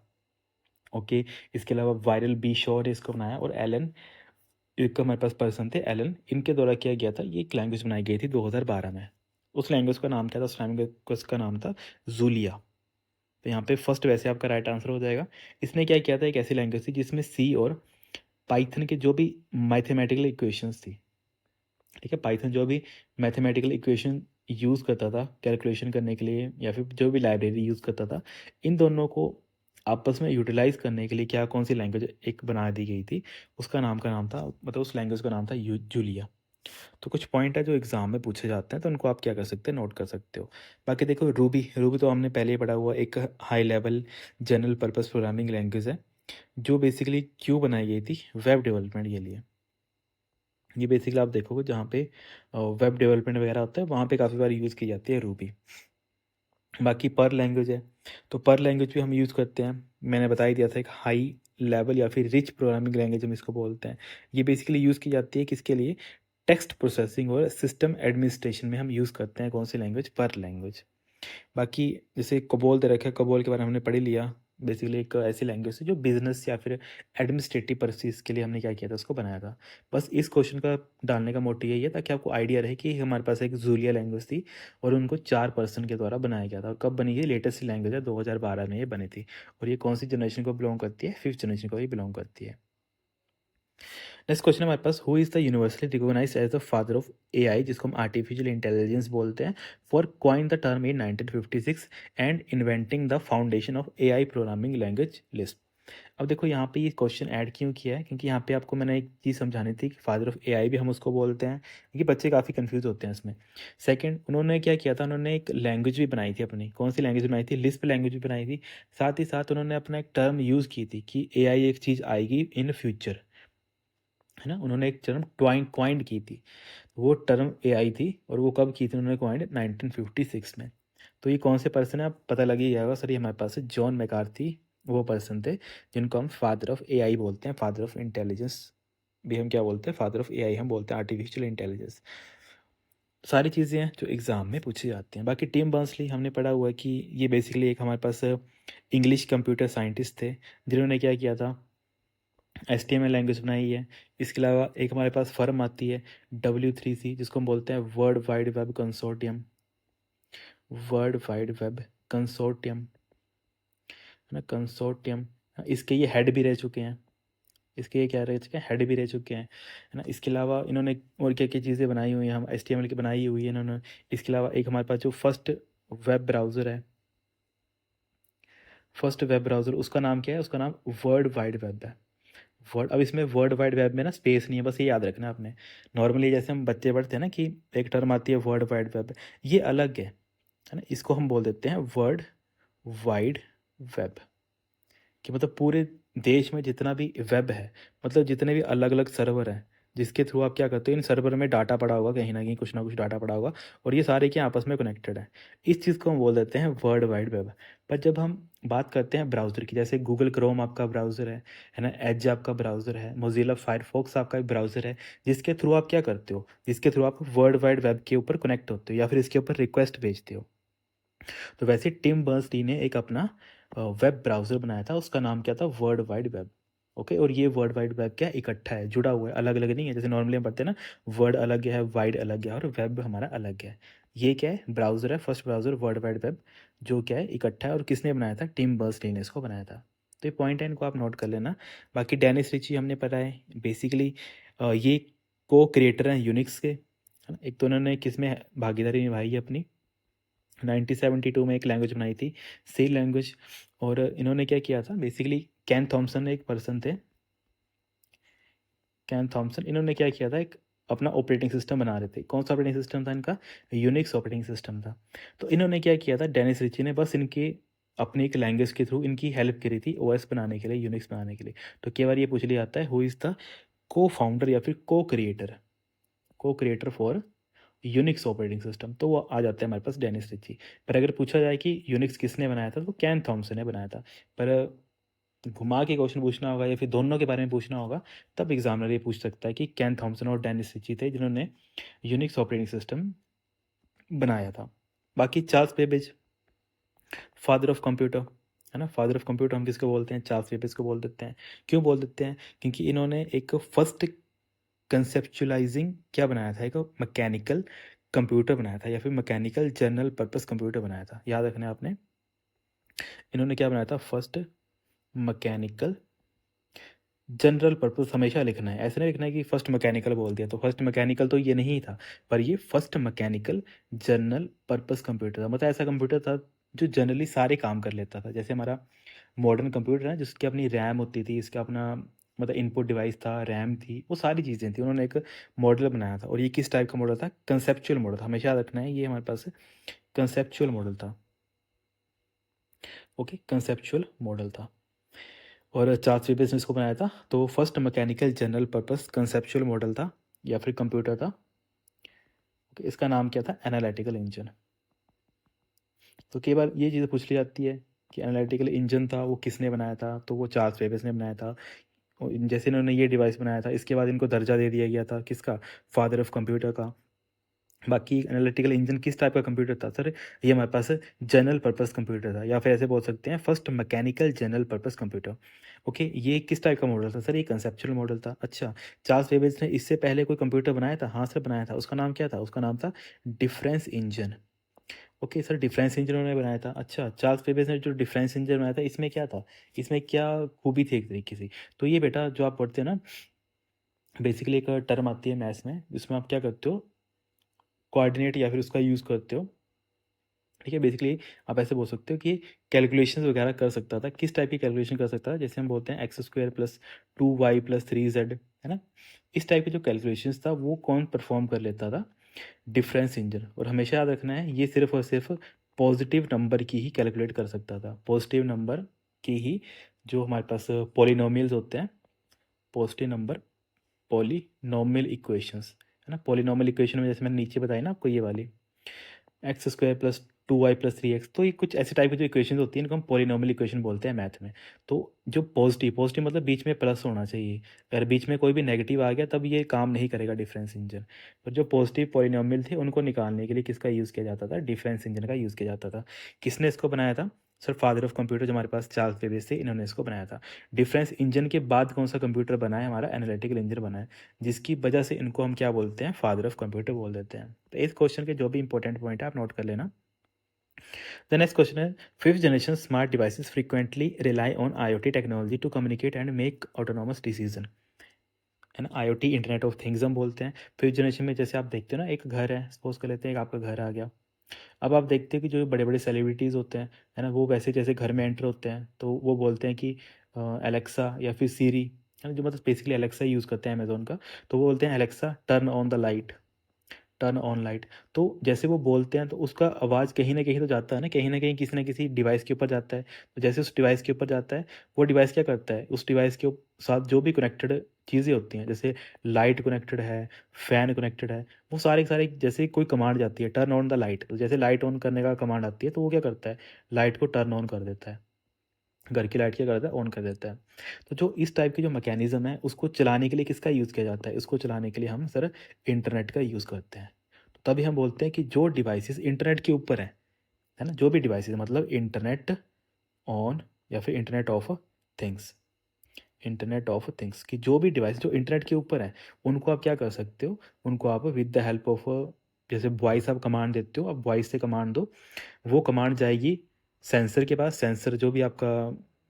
ओके। इसके अलावा वायरल बी शॉ ने इसको बनाया, और एलन एक हमारे पास पर्सन थे एलन, इनके द्वारा किया गया था। ये एक लैंग्वेज बनाई गई थी 2012 में। उस लैंग्वेज का नाम क्या था, उस लैंग्वेज का नाम था जूलिया। तो यहाँ पे फर्स्ट वैसे आपका राइट आंसर हो जाएगा। इसने क्या किया था, एक ऐसी लैंग्वेज थी जिसमें सी और पाइथन के जो भी मैथमेटिकल इक्वेशंस थी, ठीक है, पाइथन जो भी मैथमेटिकल इक्वेशन यूज़ करता था कैलकुलेशन करने के लिए, या फिर जो भी लाइब्रेरी यूज़ करता था, इन दोनों को आपस में यूटिलाइज करने के लिए क्या कौन सी लैंग्वेज एक बना दी गई थी, उसका नाम था, मतलब उस लैंग्वेज का नाम था जूलिया। तो कुछ पॉइंट है जो एग्जाम में पूछे जाते हैं तो उनको आप क्या कर सकते हैं, नोट कर सकते हो। बाकी देखो रूबी, रूबी तो हमने पहले ही पढ़ा हुआ, एक high level general purpose programming language है जो बेसिकली क्यों बनाई गई थी, वेब डेवलपमेंट के लिए। ये बेसिकली आप देखोगे जहाँ पे वेब डेवलपमेंट वगैरह होता है वहाँ पे काफ़ी बार यूज़ की जाती है रूबी। बाकी पर लैंग्वेज है, तो पर लैंग्वेज भी हम यूज़ करते हैं। मैंने बता ही दिया था, एक हाई लेवल या फिर रिच प्रोग्रामिंग लैंग्वेज हम इसको बोलते हैं। ये बेसिकली यूज़ की जाती है किसके लिए? टेक्स्ट प्रोसेसिंग और सिस्टम एडमिनिस्ट्रेशन में हम यूज़ करते हैं कौन सी लैंग्वेज? पर लैंग्वेज। बाकी जैसे कोबोल दे रखा है, कोबोल के बारे में हमने पढ़ ही लिया। बेसिकली एक ऐसी लैंग्वेज है जो बिजनेस या फिर एडमिनिस्ट्रेटिव पर्पसेस के लिए हमने क्या किया था, उसको बनाया था। बस इस क्वेश्चन का डालने का मोटिव यही है ताकि आपको आइडिया रहे कि हमारे पास एक जूलिया लैंग्वेज थी और उनको 4 पर्सन के द्वारा बनाया गया था। और कब बनी? ये लेटेस्ट लैंग्वेज है, 2012 में ये बनी थी। और ये कौन सी जनरेशन को बिलोंग करती है? 5th जनरेशन को ही बिलोंग करती है। नेक्स्ट क्वेश्चन हमारे पास, who is the universally recognised as the father of AI, जिसको हम आर्टिफिशियल इंटेलिजेंस बोलते हैं, for coin the term in 1956 and inventing the foundation of AI programming language Lisp. अब देखो यहाँ पे ये क्वेश्चन ऐड क्यों किया है, क्योंकि यहाँ पे आपको मैंने एक चीज़ समझानी थी कि फादर ऑफ एआई भी हम उसको बोलते हैं, क्योंकि बच्चे काफ़ी कंफ्यूज होते हैं इसमें। सेकंड, उन्होंने क्या किया था, उन्होंने एक लैंग्वेज भी बनाई थी अपनी। कौन सी लैंग्वेज बनाई थी? लिस्प लैंग्वेज भी बनाई थी। साथ ही साथ उन्होंने अपना एक टर्म यूज़ की थी कि एआई एक चीज़ आएगी इन फ्यूचर, है ना। उन्होंने एक टर्म क्वाइंड की थी, वो टर्म एआई थी। और वो कब की थी उन्होंने क्वाइंड? 1956 में। तो ये कौन से पर्सन है, आप पता लग ही जाएगा सर, ये हमारे पास है जॉन मैकार्थी, वो पर्सन थे जिनको हम फादर ऑफ एआई बोलते हैं, फादर ऑफ इंटेलिजेंस भी हम क्या बोलते हैं? फादर ऑफ एआई हम बोलते हैं, आर्टिफिशियल इंटेलिजेंस। सारी चीज़ें हैं जो एग्ज़ाम में पूछी जाती हैं। बाकी टिम बर्नर्स-ली हमने पढ़ा हुआ है कि ये बेसिकली एक हमारे पास इंग्लिश कंप्यूटर साइंटिस्ट थे, जिन्होंने क्या किया था, HTML लैंग्वेज बनाई है। इसके अलावा एक हमारे पास फर्म आती है W3C, जिसको हम बोलते हैं world wide web consortium, world wide web consortium, है ना, कंसोर्टियम। इसके ये हेड भी रह चुके हैं, इसके ये क्या रह चुके हैं? हेड भी रह चुके हैं, है ना। इसके अलावा इन्होंने और क्या क्या चीज़ें बनाई हुई हैं, हम HTML की बनाई हुई है इन्होंने। इसके अलावा एक हमारे पास जो फर्स्ट वेब ब्राउज़र है, फर्स्ट वेब ब्राउज़र, उसका नाम क्या है? उसका नाम वर्ल्ड वाइड वेब है। वर्ड, अब इसमें वर्ल्ड वाइड वेब में ना स्पेस नहीं है, बस ये याद रखना आपने। नॉर्मली जैसे हम बच्चे पढ़ते हैं ना कि एक टर्म आती है वर्ल्ड वाइड वेब, ये अलग है ना। इसको हम बोल देते हैं वर्ल्ड वाइड वेब, कि मतलब पूरे देश में जितना भी वेब है, मतलब जितने भी अलग अलग सर्वर हैं जिसके थ्रू आप क्या करते हो, इन सर्वर में डाटा पड़ा होगा, कहीं ना कुछ डाटा पड़ा होगा, और ये सारे क्या आपस में कनेक्टेड है। इस चीज़ को हम बोल देते हैं वर्ल्ड वाइड वेब। पर जब हम बात करते हैं ब्राउज़र की, जैसे गूगल क्रोम आपका ब्राउज़र है ना, एज आपका ब्राउज़र है, मोजिला फायरफॉक्स आपका एक ब्राउज़र है, जिसके थ्रू आप क्या करते हो, जिसके थ्रू आप वर्ल्ड वाइड वेब के ऊपर कनेक्ट होते हो या फिर इसके ऊपर रिक्वेस्ट भेजते हो। तो वैसे टिम बर्नर्स-ली ने एक अपना वेब ब्राउज़र बनाया था, उसका नाम क्या था? World wide web. ओके, और ये वर्ल्ड वाइड वेब क्या इकट्ठा है, जुड़ा हुआ है, अलग अलग नहीं है। जैसे नॉर्मली हम पढ़ते हैं ना, वर्ड अलग है, वाइड अलग है और वेब हमारा अलग है। ये क्या है? ब्राउज़र है, first browser world wide web, जो क्या है इकट्ठा है। और किसने बनाया था? टिम बर्नर्स-ली ने इसको बनाया था। तो ये पॉइंट है, इनको आप नोट कर लेना। बाकी डेनिस रिची हमने पढ़ा है, बेसिकली ये को क्रिएटर हैं यूनिक्स के, है ना। एक तो उन्होंने किस में भागीदारी निभाई है अपनी, 1972 में एक लैंग्वेज बनाई थी, सी लैंग्वेज। और इन्होंने क्या किया था, बेसिकली कैन थॉमसन एक पर्सन थे, कैन थॉमसन, इन्होंने क्या किया था, एक अपना ऑपरेटिंग सिस्टम बना रहे थे। कौन सा ऑपरेटिंग सिस्टम था इनका? यूनिक्स ऑपरेटिंग सिस्टम था। तो इन्होंने क्या किया था, डेनिस रिची ने बस इनके अपनी एक लैंग्वेज के थ्रू इनकी हेल्प करी थी ओएस बनाने के लिए, यूनिक्स बनाने के लिए। तो कई बार ये पूछ लिया जाता है, हु इज़ द को फाउंडर या फिर को creator for Unix operating system, तो वो आ जाता है हमारे पास डेनिस रिची। पर अगर पूछा जाए कि यूनिक्स किसने बनाया था, तो कैन थॉमसन ने बनाया था। पर घुमा के क्वेश्चन पूछना होगा या फिर दोनों के बारे में पूछना होगा, तब एग्जामिनर ये पूछ सकता है कि कैन थॉमसन और डेनिस रिची थे जिन्होंने यूनिक्स ऑपरेटिंग सिस्टम बनाया था। बाकी Charles Babbage, father of computer, है ना। फादर ऑफ कंप्यूटर हम किसको बोलते हैं? चार्ल्स बेबेज को बोल देते हैं। क्यों बोल देते हैं? क्योंकि इन्होंने एक फर्स्ट कंसेप्चुलाइजिंग क्या बनाया था, एक मैकेनिकल कंप्यूटर बनाया था या फिर मैकेनिकल जनरल पर्पस कंप्यूटर बनाया था। याद रखना है आपने, इन्होंने क्या बनाया था? फर्स्ट मैकेनिकल जनरल पर्पस, हमेशा लिखना है, ऐसे नहीं लिखना है कि फर्स्ट मैकेनिकल बोल दिया। तो फर्स्ट मैकेनिकल तो ये नहीं था, पर ये first mechanical general purpose computer था। मतलब ऐसा कंप्यूटर था जो जनरली सारे काम कर लेता था। जैसे हमारा मॉडर्न कंप्यूटर है जिसकी अपनी रैम होती थी, इसका अपना मतलब इनपुट डिवाइस था, रैम थी, वो सारी चीज़ें थी। उन्होंने एक मॉडल बनाया था, और ये किस टाइप का मॉडल था? कंसेप्चुअल मॉडल था। हमेशा याद रखना है, ये हमारे पास कंसेप्चुअल मॉडल था। ओके, कंसेप्चुअल मॉडल था। और चार्ल्स बेबेज ने इसको बनाया था, तो first mechanical general purpose conceptual model था या फिर कंप्यूटर था। ओके, इसका नाम क्या था? Analytical engine. तो कई बार ये चीज़ें पूछ ली जाती है कि एनालिटिकल इंजन था वो किसने बनाया था, तो वो चार्ल्स बेबेज ने बनाया था। और जैसे इन्होंने ये डिवाइस बनाया था, इसके बाद इनको दर्जा दे दिया गया था किसका, फादर ऑफ कंप्यूटर का। बाकी एनालिटिकल इंजन किस टाइप का कंप्यूटर था सर, ये हमारे पास जनरल पर्पस कंप्यूटर था, या फिर ऐसे बोल सकते हैं first mechanical general purpose computer. Okay, ये किस टाइप का मॉडल था सर, ये कंसेप्चुअल मॉडल था। अच्छा, चार्ल्स बेबेज ने इससे पहले कोई कंप्यूटर बनाया था, हाँ सर बनाया था। उसका नाम क्या था, उसका नाम था difference engine. Okay sir, difference engine उन्होंने बनाया था। अच्छा, चार्ल्स बेबेज ने जो डिफरेंस इंजन बनाया था, इसमें क्या था, इसमें क्या खूबी थी एक तरीके से। तो ये बेटा जो आप पढ़ते हैं ना, बेसिकली एक टर्म आती है मैथ्स में, जिसमें आप क्या करते हो, कोऑर्डिनेट या फिर उसका यूज़ करते हो। ठीक है, बेसिकली आप ऐसे बोल सकते हो कि कैलकुलेशंस वगैरह कर सकता था। किस टाइप की कैलकुलेशन कर सकता था, जैसे हम बोलते हैं x square plus 2y plus 3z, है ना। इस टाइप के जो कैलकुलेशंस था वो कौन परफॉर्म कर लेता था, डिफरेंस इंजन। और हमेशा याद रखना है, ये सिर्फ और सिर्फ पॉजिटिव नंबर की ही कैलकुलेट कर सकता था, पॉजिटिव नंबर की ही। जो हमारे पास पॉलिनोमियल्स होते हैं, पॉजिटिव नंबर पॉलिनोमियल इक्वेशंस, है ना। पॉलिनोमियल इक्वेशन में जैसे मैंने नीचे बताई ना आपको, ये वाली x square plus 2y plus 3x, तो ये कुछ ऐसे टाइप की जो इक्वेशन होती हैं इनको हम पॉलिनोमियल इक्वेशन बोलते हैं मैथ में। तो जो पॉजिटिव पॉजिटिव मतलब बीच में प्लस होना चाहिए, अगर बीच में कोई भी नेगेटिव आ गया तब ये काम नहीं करेगा डिफरेंस इंजन। पर जो पॉजिटिव पॉलिनोमियल थे उनको निकालने के लिए किसका यूज़ किया जाता था, डिफरेंस इंजन का यूज़ किया जाता था। किसने इसको बनाया था सर, फादर ऑफ कंप्यूटर जो हमारे पास चार्ल्स बेबेज थे, इन्होंने इसको बनाया था। डिफरेंस इंजन के बाद कौन सा कंप्यूटर बना है, हमारा एनालिटिकल इंजन बना है, जिसकी वजह से इनको हम क्या बोलते हैं, फादर ऑफ कंप्यूटर बोल देते हैं। तो इस क्वेश्चन के जो भी इंपॉर्टेंट पॉइंट है आप नोट कर लेना। The next question is, fifth generation smart devices frequently rely on IoT technology to communicate and make autonomous decision, है ना। IoT इंटरनेट ऑफ थिंग्स हम बोलते हैं। फिफ्थ जनरेशन में जैसे आप देखते हो ना, एक घर है, सपोज कर लेते हैं एक आपका घर आ गया। अब आप देखते हो कि जो बड़े बड़े सेलिब्रिटीज़ होते हैं, है ना, वो वैसे जैसे घर में एंटर होते हैं तो वो बोलते हैं कि एलेक्सा या फिर सीरी, है ना, जो मतलब बेसिकली एलेक्सा यूज़ करते हैं अमेजोन का। तो वो बोलते हैं Alexa turn on the light, turn on light. तो जैसे वो बोलते हैं तो उसका आवाज़ कहीं न कहीं तो जाता है ना कहीं किसी न किसी डिवाइस के ऊपर जाता है। तो जैसे उस डिवाइस के ऊपर जाता है, वो डिवाइस क्या करता है, उस डिवाइस के साथ जो भी कनेक्टेड चीज़ें होती हैं, जैसे लाइट कनेक्टेड है, फ़ैन कनेक्टेड है, वो सारे के सारे जैसे कोई कमांड जाती है टर्न ऑन द लाइट, तो जैसे लाइट ऑन करने का कमांड आती है तो वो क्या करता है, लाइट को टर्न ऑन कर देता है। घर की लाइट क्या करता है, ऑन कर देता है। तो जो इस टाइप की जो मैकेनिज़्म है उसको चलाने के लिए किसका यूज़ किया जाता है, इसको चलाने के लिए हम सर इंटरनेट का यूज़ करते हैं। तो तभी हम बोलते हैं कि जो डिवाइसेस इंटरनेट के ऊपर हैं, है ना, जो भी डिवाइसेस मतलब इंटरनेट ऑन या फिर internet of things, internet of things की जो भी डिवाइस जो इंटरनेट के ऊपर है, उनको आप क्या कर सकते हो, उनको आप विद द हेल्प ऑफ, जैसे वॉइस आप कमांड देते हो, आप वॉइस से कमांड दो, वो कमांड जाएगी सेंसर के पास। सेंसर जो भी आपका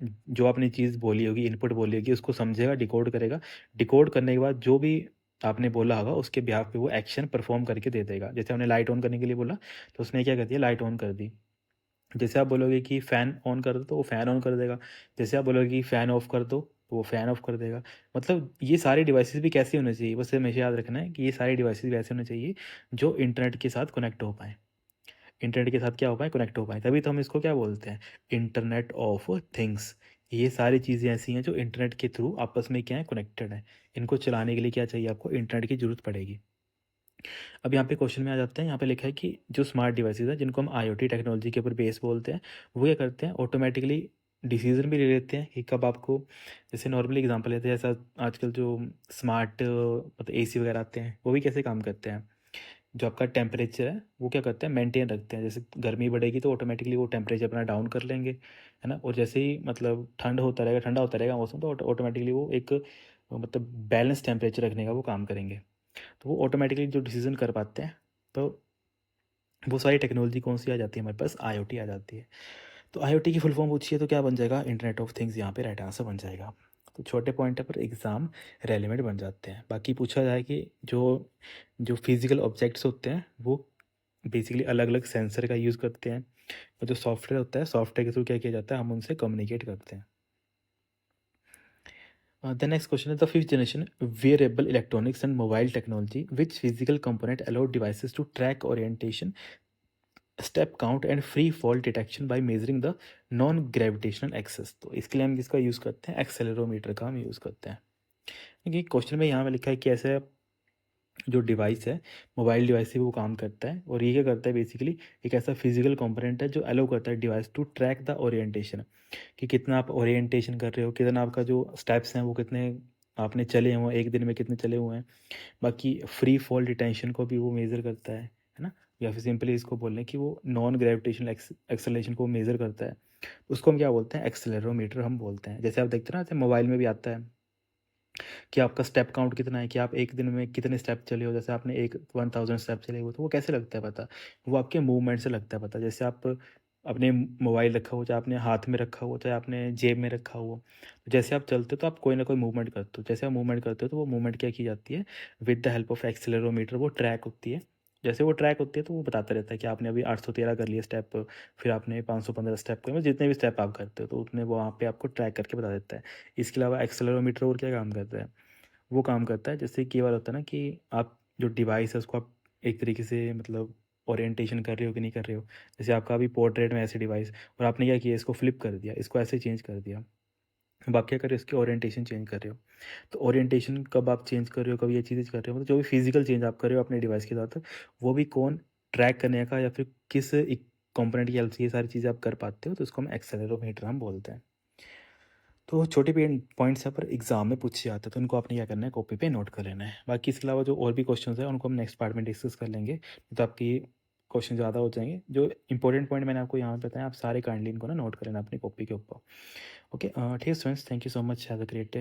जो आपने चीज़ बोली होगी, इनपुट बोली होगी, उसको समझेगा, डिकोड करेगा। डिकोड करने के बाद जो भी आपने बोला होगा उसके बिहाफ पे वो एक्शन परफॉर्म करके दे देगा। जैसे हमने लाइट ऑन करने के लिए बोला तो उसने क्या कर दिया, लाइट ऑन कर दी। जैसे आप बोलोगे कि फ़ैन ऑन कर दो तो वो फ़ैन ऑन कर देगा। जैसे आप बोलोगे कि फ़ैन ऑफ कर दो तो वो फ़ैन ऑफ कर देगा। मतलब ये सारे डिवाइसेस भी कैसे होने चाहिए, बस हमेशा याद रखना है कि ये सारे डिवाइसेस भी ऐसे होने चाहिए जो इंटरनेट के साथ कनेक्ट हो पाएँ। इंटरनेट के साथ क्या हो पाए, कनेक्ट हो पाए, तभी तो हम इसको क्या बोलते हैं, इंटरनेट ऑफ थिंग्स। ये सारी चीज़ें ऐसी हैं जो इंटरनेट के थ्रू आपस में क्या है, कनेक्टेड है। इनको चलाने के लिए क्या चाहिए, आपको इंटरनेट की ज़रूरत पड़ेगी। अब यहाँ पे क्वेश्चन में आ जाते हैं, यहाँ पे लिखा है कि जो स्मार्ट डिवाइसेज हैं जिनको हम आईओटी टेक्नोलॉजी के ऊपर बेस बोलते हैं, वो क्या करते हैं, ऑटोमेटिकली डिसीजन भी ले लेते हैं कि कब आपको, जैसे नॉर्मली एग्जांपल लेते हैं, जैसा आजकल जो स्मार्ट मतलब एसी वगैरह आते हैं, वो भी कैसे काम करते हैं, जो आपका टेम्परेचर है वो क्या करते हैं, मेंटेन रखते हैं। जैसे गर्मी बढ़ेगी तो ऑटोमेटिकली वो टेम्परेचर अपना डाउन कर लेंगे, है ना। और जैसे ही मतलब ठंड होता रहेगा, ठंडा होता रहेगा मौसम, तो ऑटोमेटिकली वो एक मतलब बैलेंस टेम्परेचर रखने का वो काम करेंगे। तो वो ऑटोमेटिकली जो डिसीजन कर पाते हैं। तो वो सारी टेक्नोलॉजी कौन सी आ जाती है हमारे पास, आईओटी आ जाती है। तो आईओटी की फुल फॉर्म पूछिए तो क्या बन जाएगा, इंटरनेट ऑफ थिंग्स, यहाँ पे राइट आंसर बन जाएगा। तो छोटे पॉइंट पर एग्ज़ाम रेलिवेंट बन जाते हैं। बाकी पूछा जाए कि जो जो फिजिकल ऑब्जेक्ट्स होते हैं वो बेसिकली अलग अलग सेंसर का यूज़ करते हैं, और जो सॉफ्टवेयर होता है, सॉफ्टवेयर के थ्रू क्या किया जाता है, हम उनसे कम्युनिकेट करते हैं। The next question is, the fifth generation wearable electronics and mobile technology, which physical component allow devices to track orientation, step count and free fall detection by measuring the non gravitational axis। तो इसके लिए हम किसका यूज़ करते हैं, एक्सेलेरोमीटर का हम यूज़ करते हैं। क्योंकि क्वेश्चन में यहाँ में लिखा है कि ऐसे जो डिवाइस है, मोबाइल डिवाइस से वो काम करता है और ये क्या करता है बेसिकली एक ऐसा फिज़िकल कंपोनेंट है जो अलाउ करता है device to track the orientation कि कितना आप ओरिएंटेशन कर रहे हो, कितना आपका जो स्टेप्स हैं वो कितने आपने चले हुए हैं, 1 दिन में कितने चले हुए हैं। बाकी फ्री फॉल डिटेंशन को भी वो मेज़र करता है ना? या फिर सिंपली इसको बोल लें कि वो नॉन ग्रेविटेशनल एक्सेलरेशन को मेज़र करता है। उसको हम क्या बोलते हैं? एक्सेलेरोमीटर हम बोलते हैं। जैसे आप देखते हैं ना, जैसे मोबाइल में भी आता है कि आपका स्टेप काउंट कितना है, कि आप 1 दिन में कितने स्टेप चले हो। जैसे आपने 1000 स्टेप चले हो, तो वो कैसे लगता है पता? वो आपके मूवमेंट से लगता है पता। जैसे आप अपने मोबाइल रखा हो, चाहे आपने हाथ में रखा हो, चाहे आपने जेब में रखा हो, तो जैसे आप चलते हो तो आप कोई ना कोई मूवमेंट करते हो। जैसे आप मूवमेंट करते हो तो वो मूवमेंट क्या की जाती है, with the help of accelerometer वो ट्रैक होती है। जैसे वो ट्रैक होती है तो वो बताता रहता है कि आपने अभी 813 कर लिए स्टेप, फिर आपने 515 स्टेप करे, मतलब जितने भी स्टेप आप करते हो तो उतने वो वहाँ पे आपको ट्रैक करके बता देता है। इसके अलावा एक्सेलेरोमीटर और क्या काम करता है? वो काम करता है जैसे कई बार होता है ना कि आप जो डिवाइस है उसको आप एक तरीके से मतलब ओरिएंटेशन कर रहे हो कि नहीं कर रहे हो। जैसे आपका अभी पोर्ट्रेट में ऐसे डिवाइस, और आपने क्या किया, इसको फ्लिप कर दिया, इसको ऐसे चेंज कर दिया। अब आप क्या कर रहे हो, इसकी ओरिएंटेशन चेंज कर रहे हो। तो ओरिएंटेशन कब आप चेंज कर रहे हो, कब ये चीज़ें कर रहे हो, मतलब जो भी फिजिकल चेंज आप कर रहे हो अपने डिवाइस के साथ, वो भी कौन ट्रैक करने का या फिर किस एक कंपोनेंट की हेल्प से ये सारी चीज़ें आप कर पाते हो, तो उसको हम एक्सेलेरोमीटर हम बोलते हैं। तो छोटे पॉइंट्स यहाँ पर एग्जाम में पूछे जाते हैं, तो उनको आपने क्या करना है, कॉपी पे नोट कर लेना है। बाकी इसके अलावा जो और भी क्वेश्चंस हैं उनको हम नेक्स्ट पार्ट में डिस्कस कर लेंगे, नहीं तो आपकी क्वेश्चन ज़्यादा हो जाएंगे। जो इंपॉर्टेंट पॉइंट मैंने आपको यहाँ पे बताया, आप सारे काइंडली इनको ना नोट कर लेना अपनी कॉपी के ऊपर। ओके, ठीक है students, thank you so much, have a great day.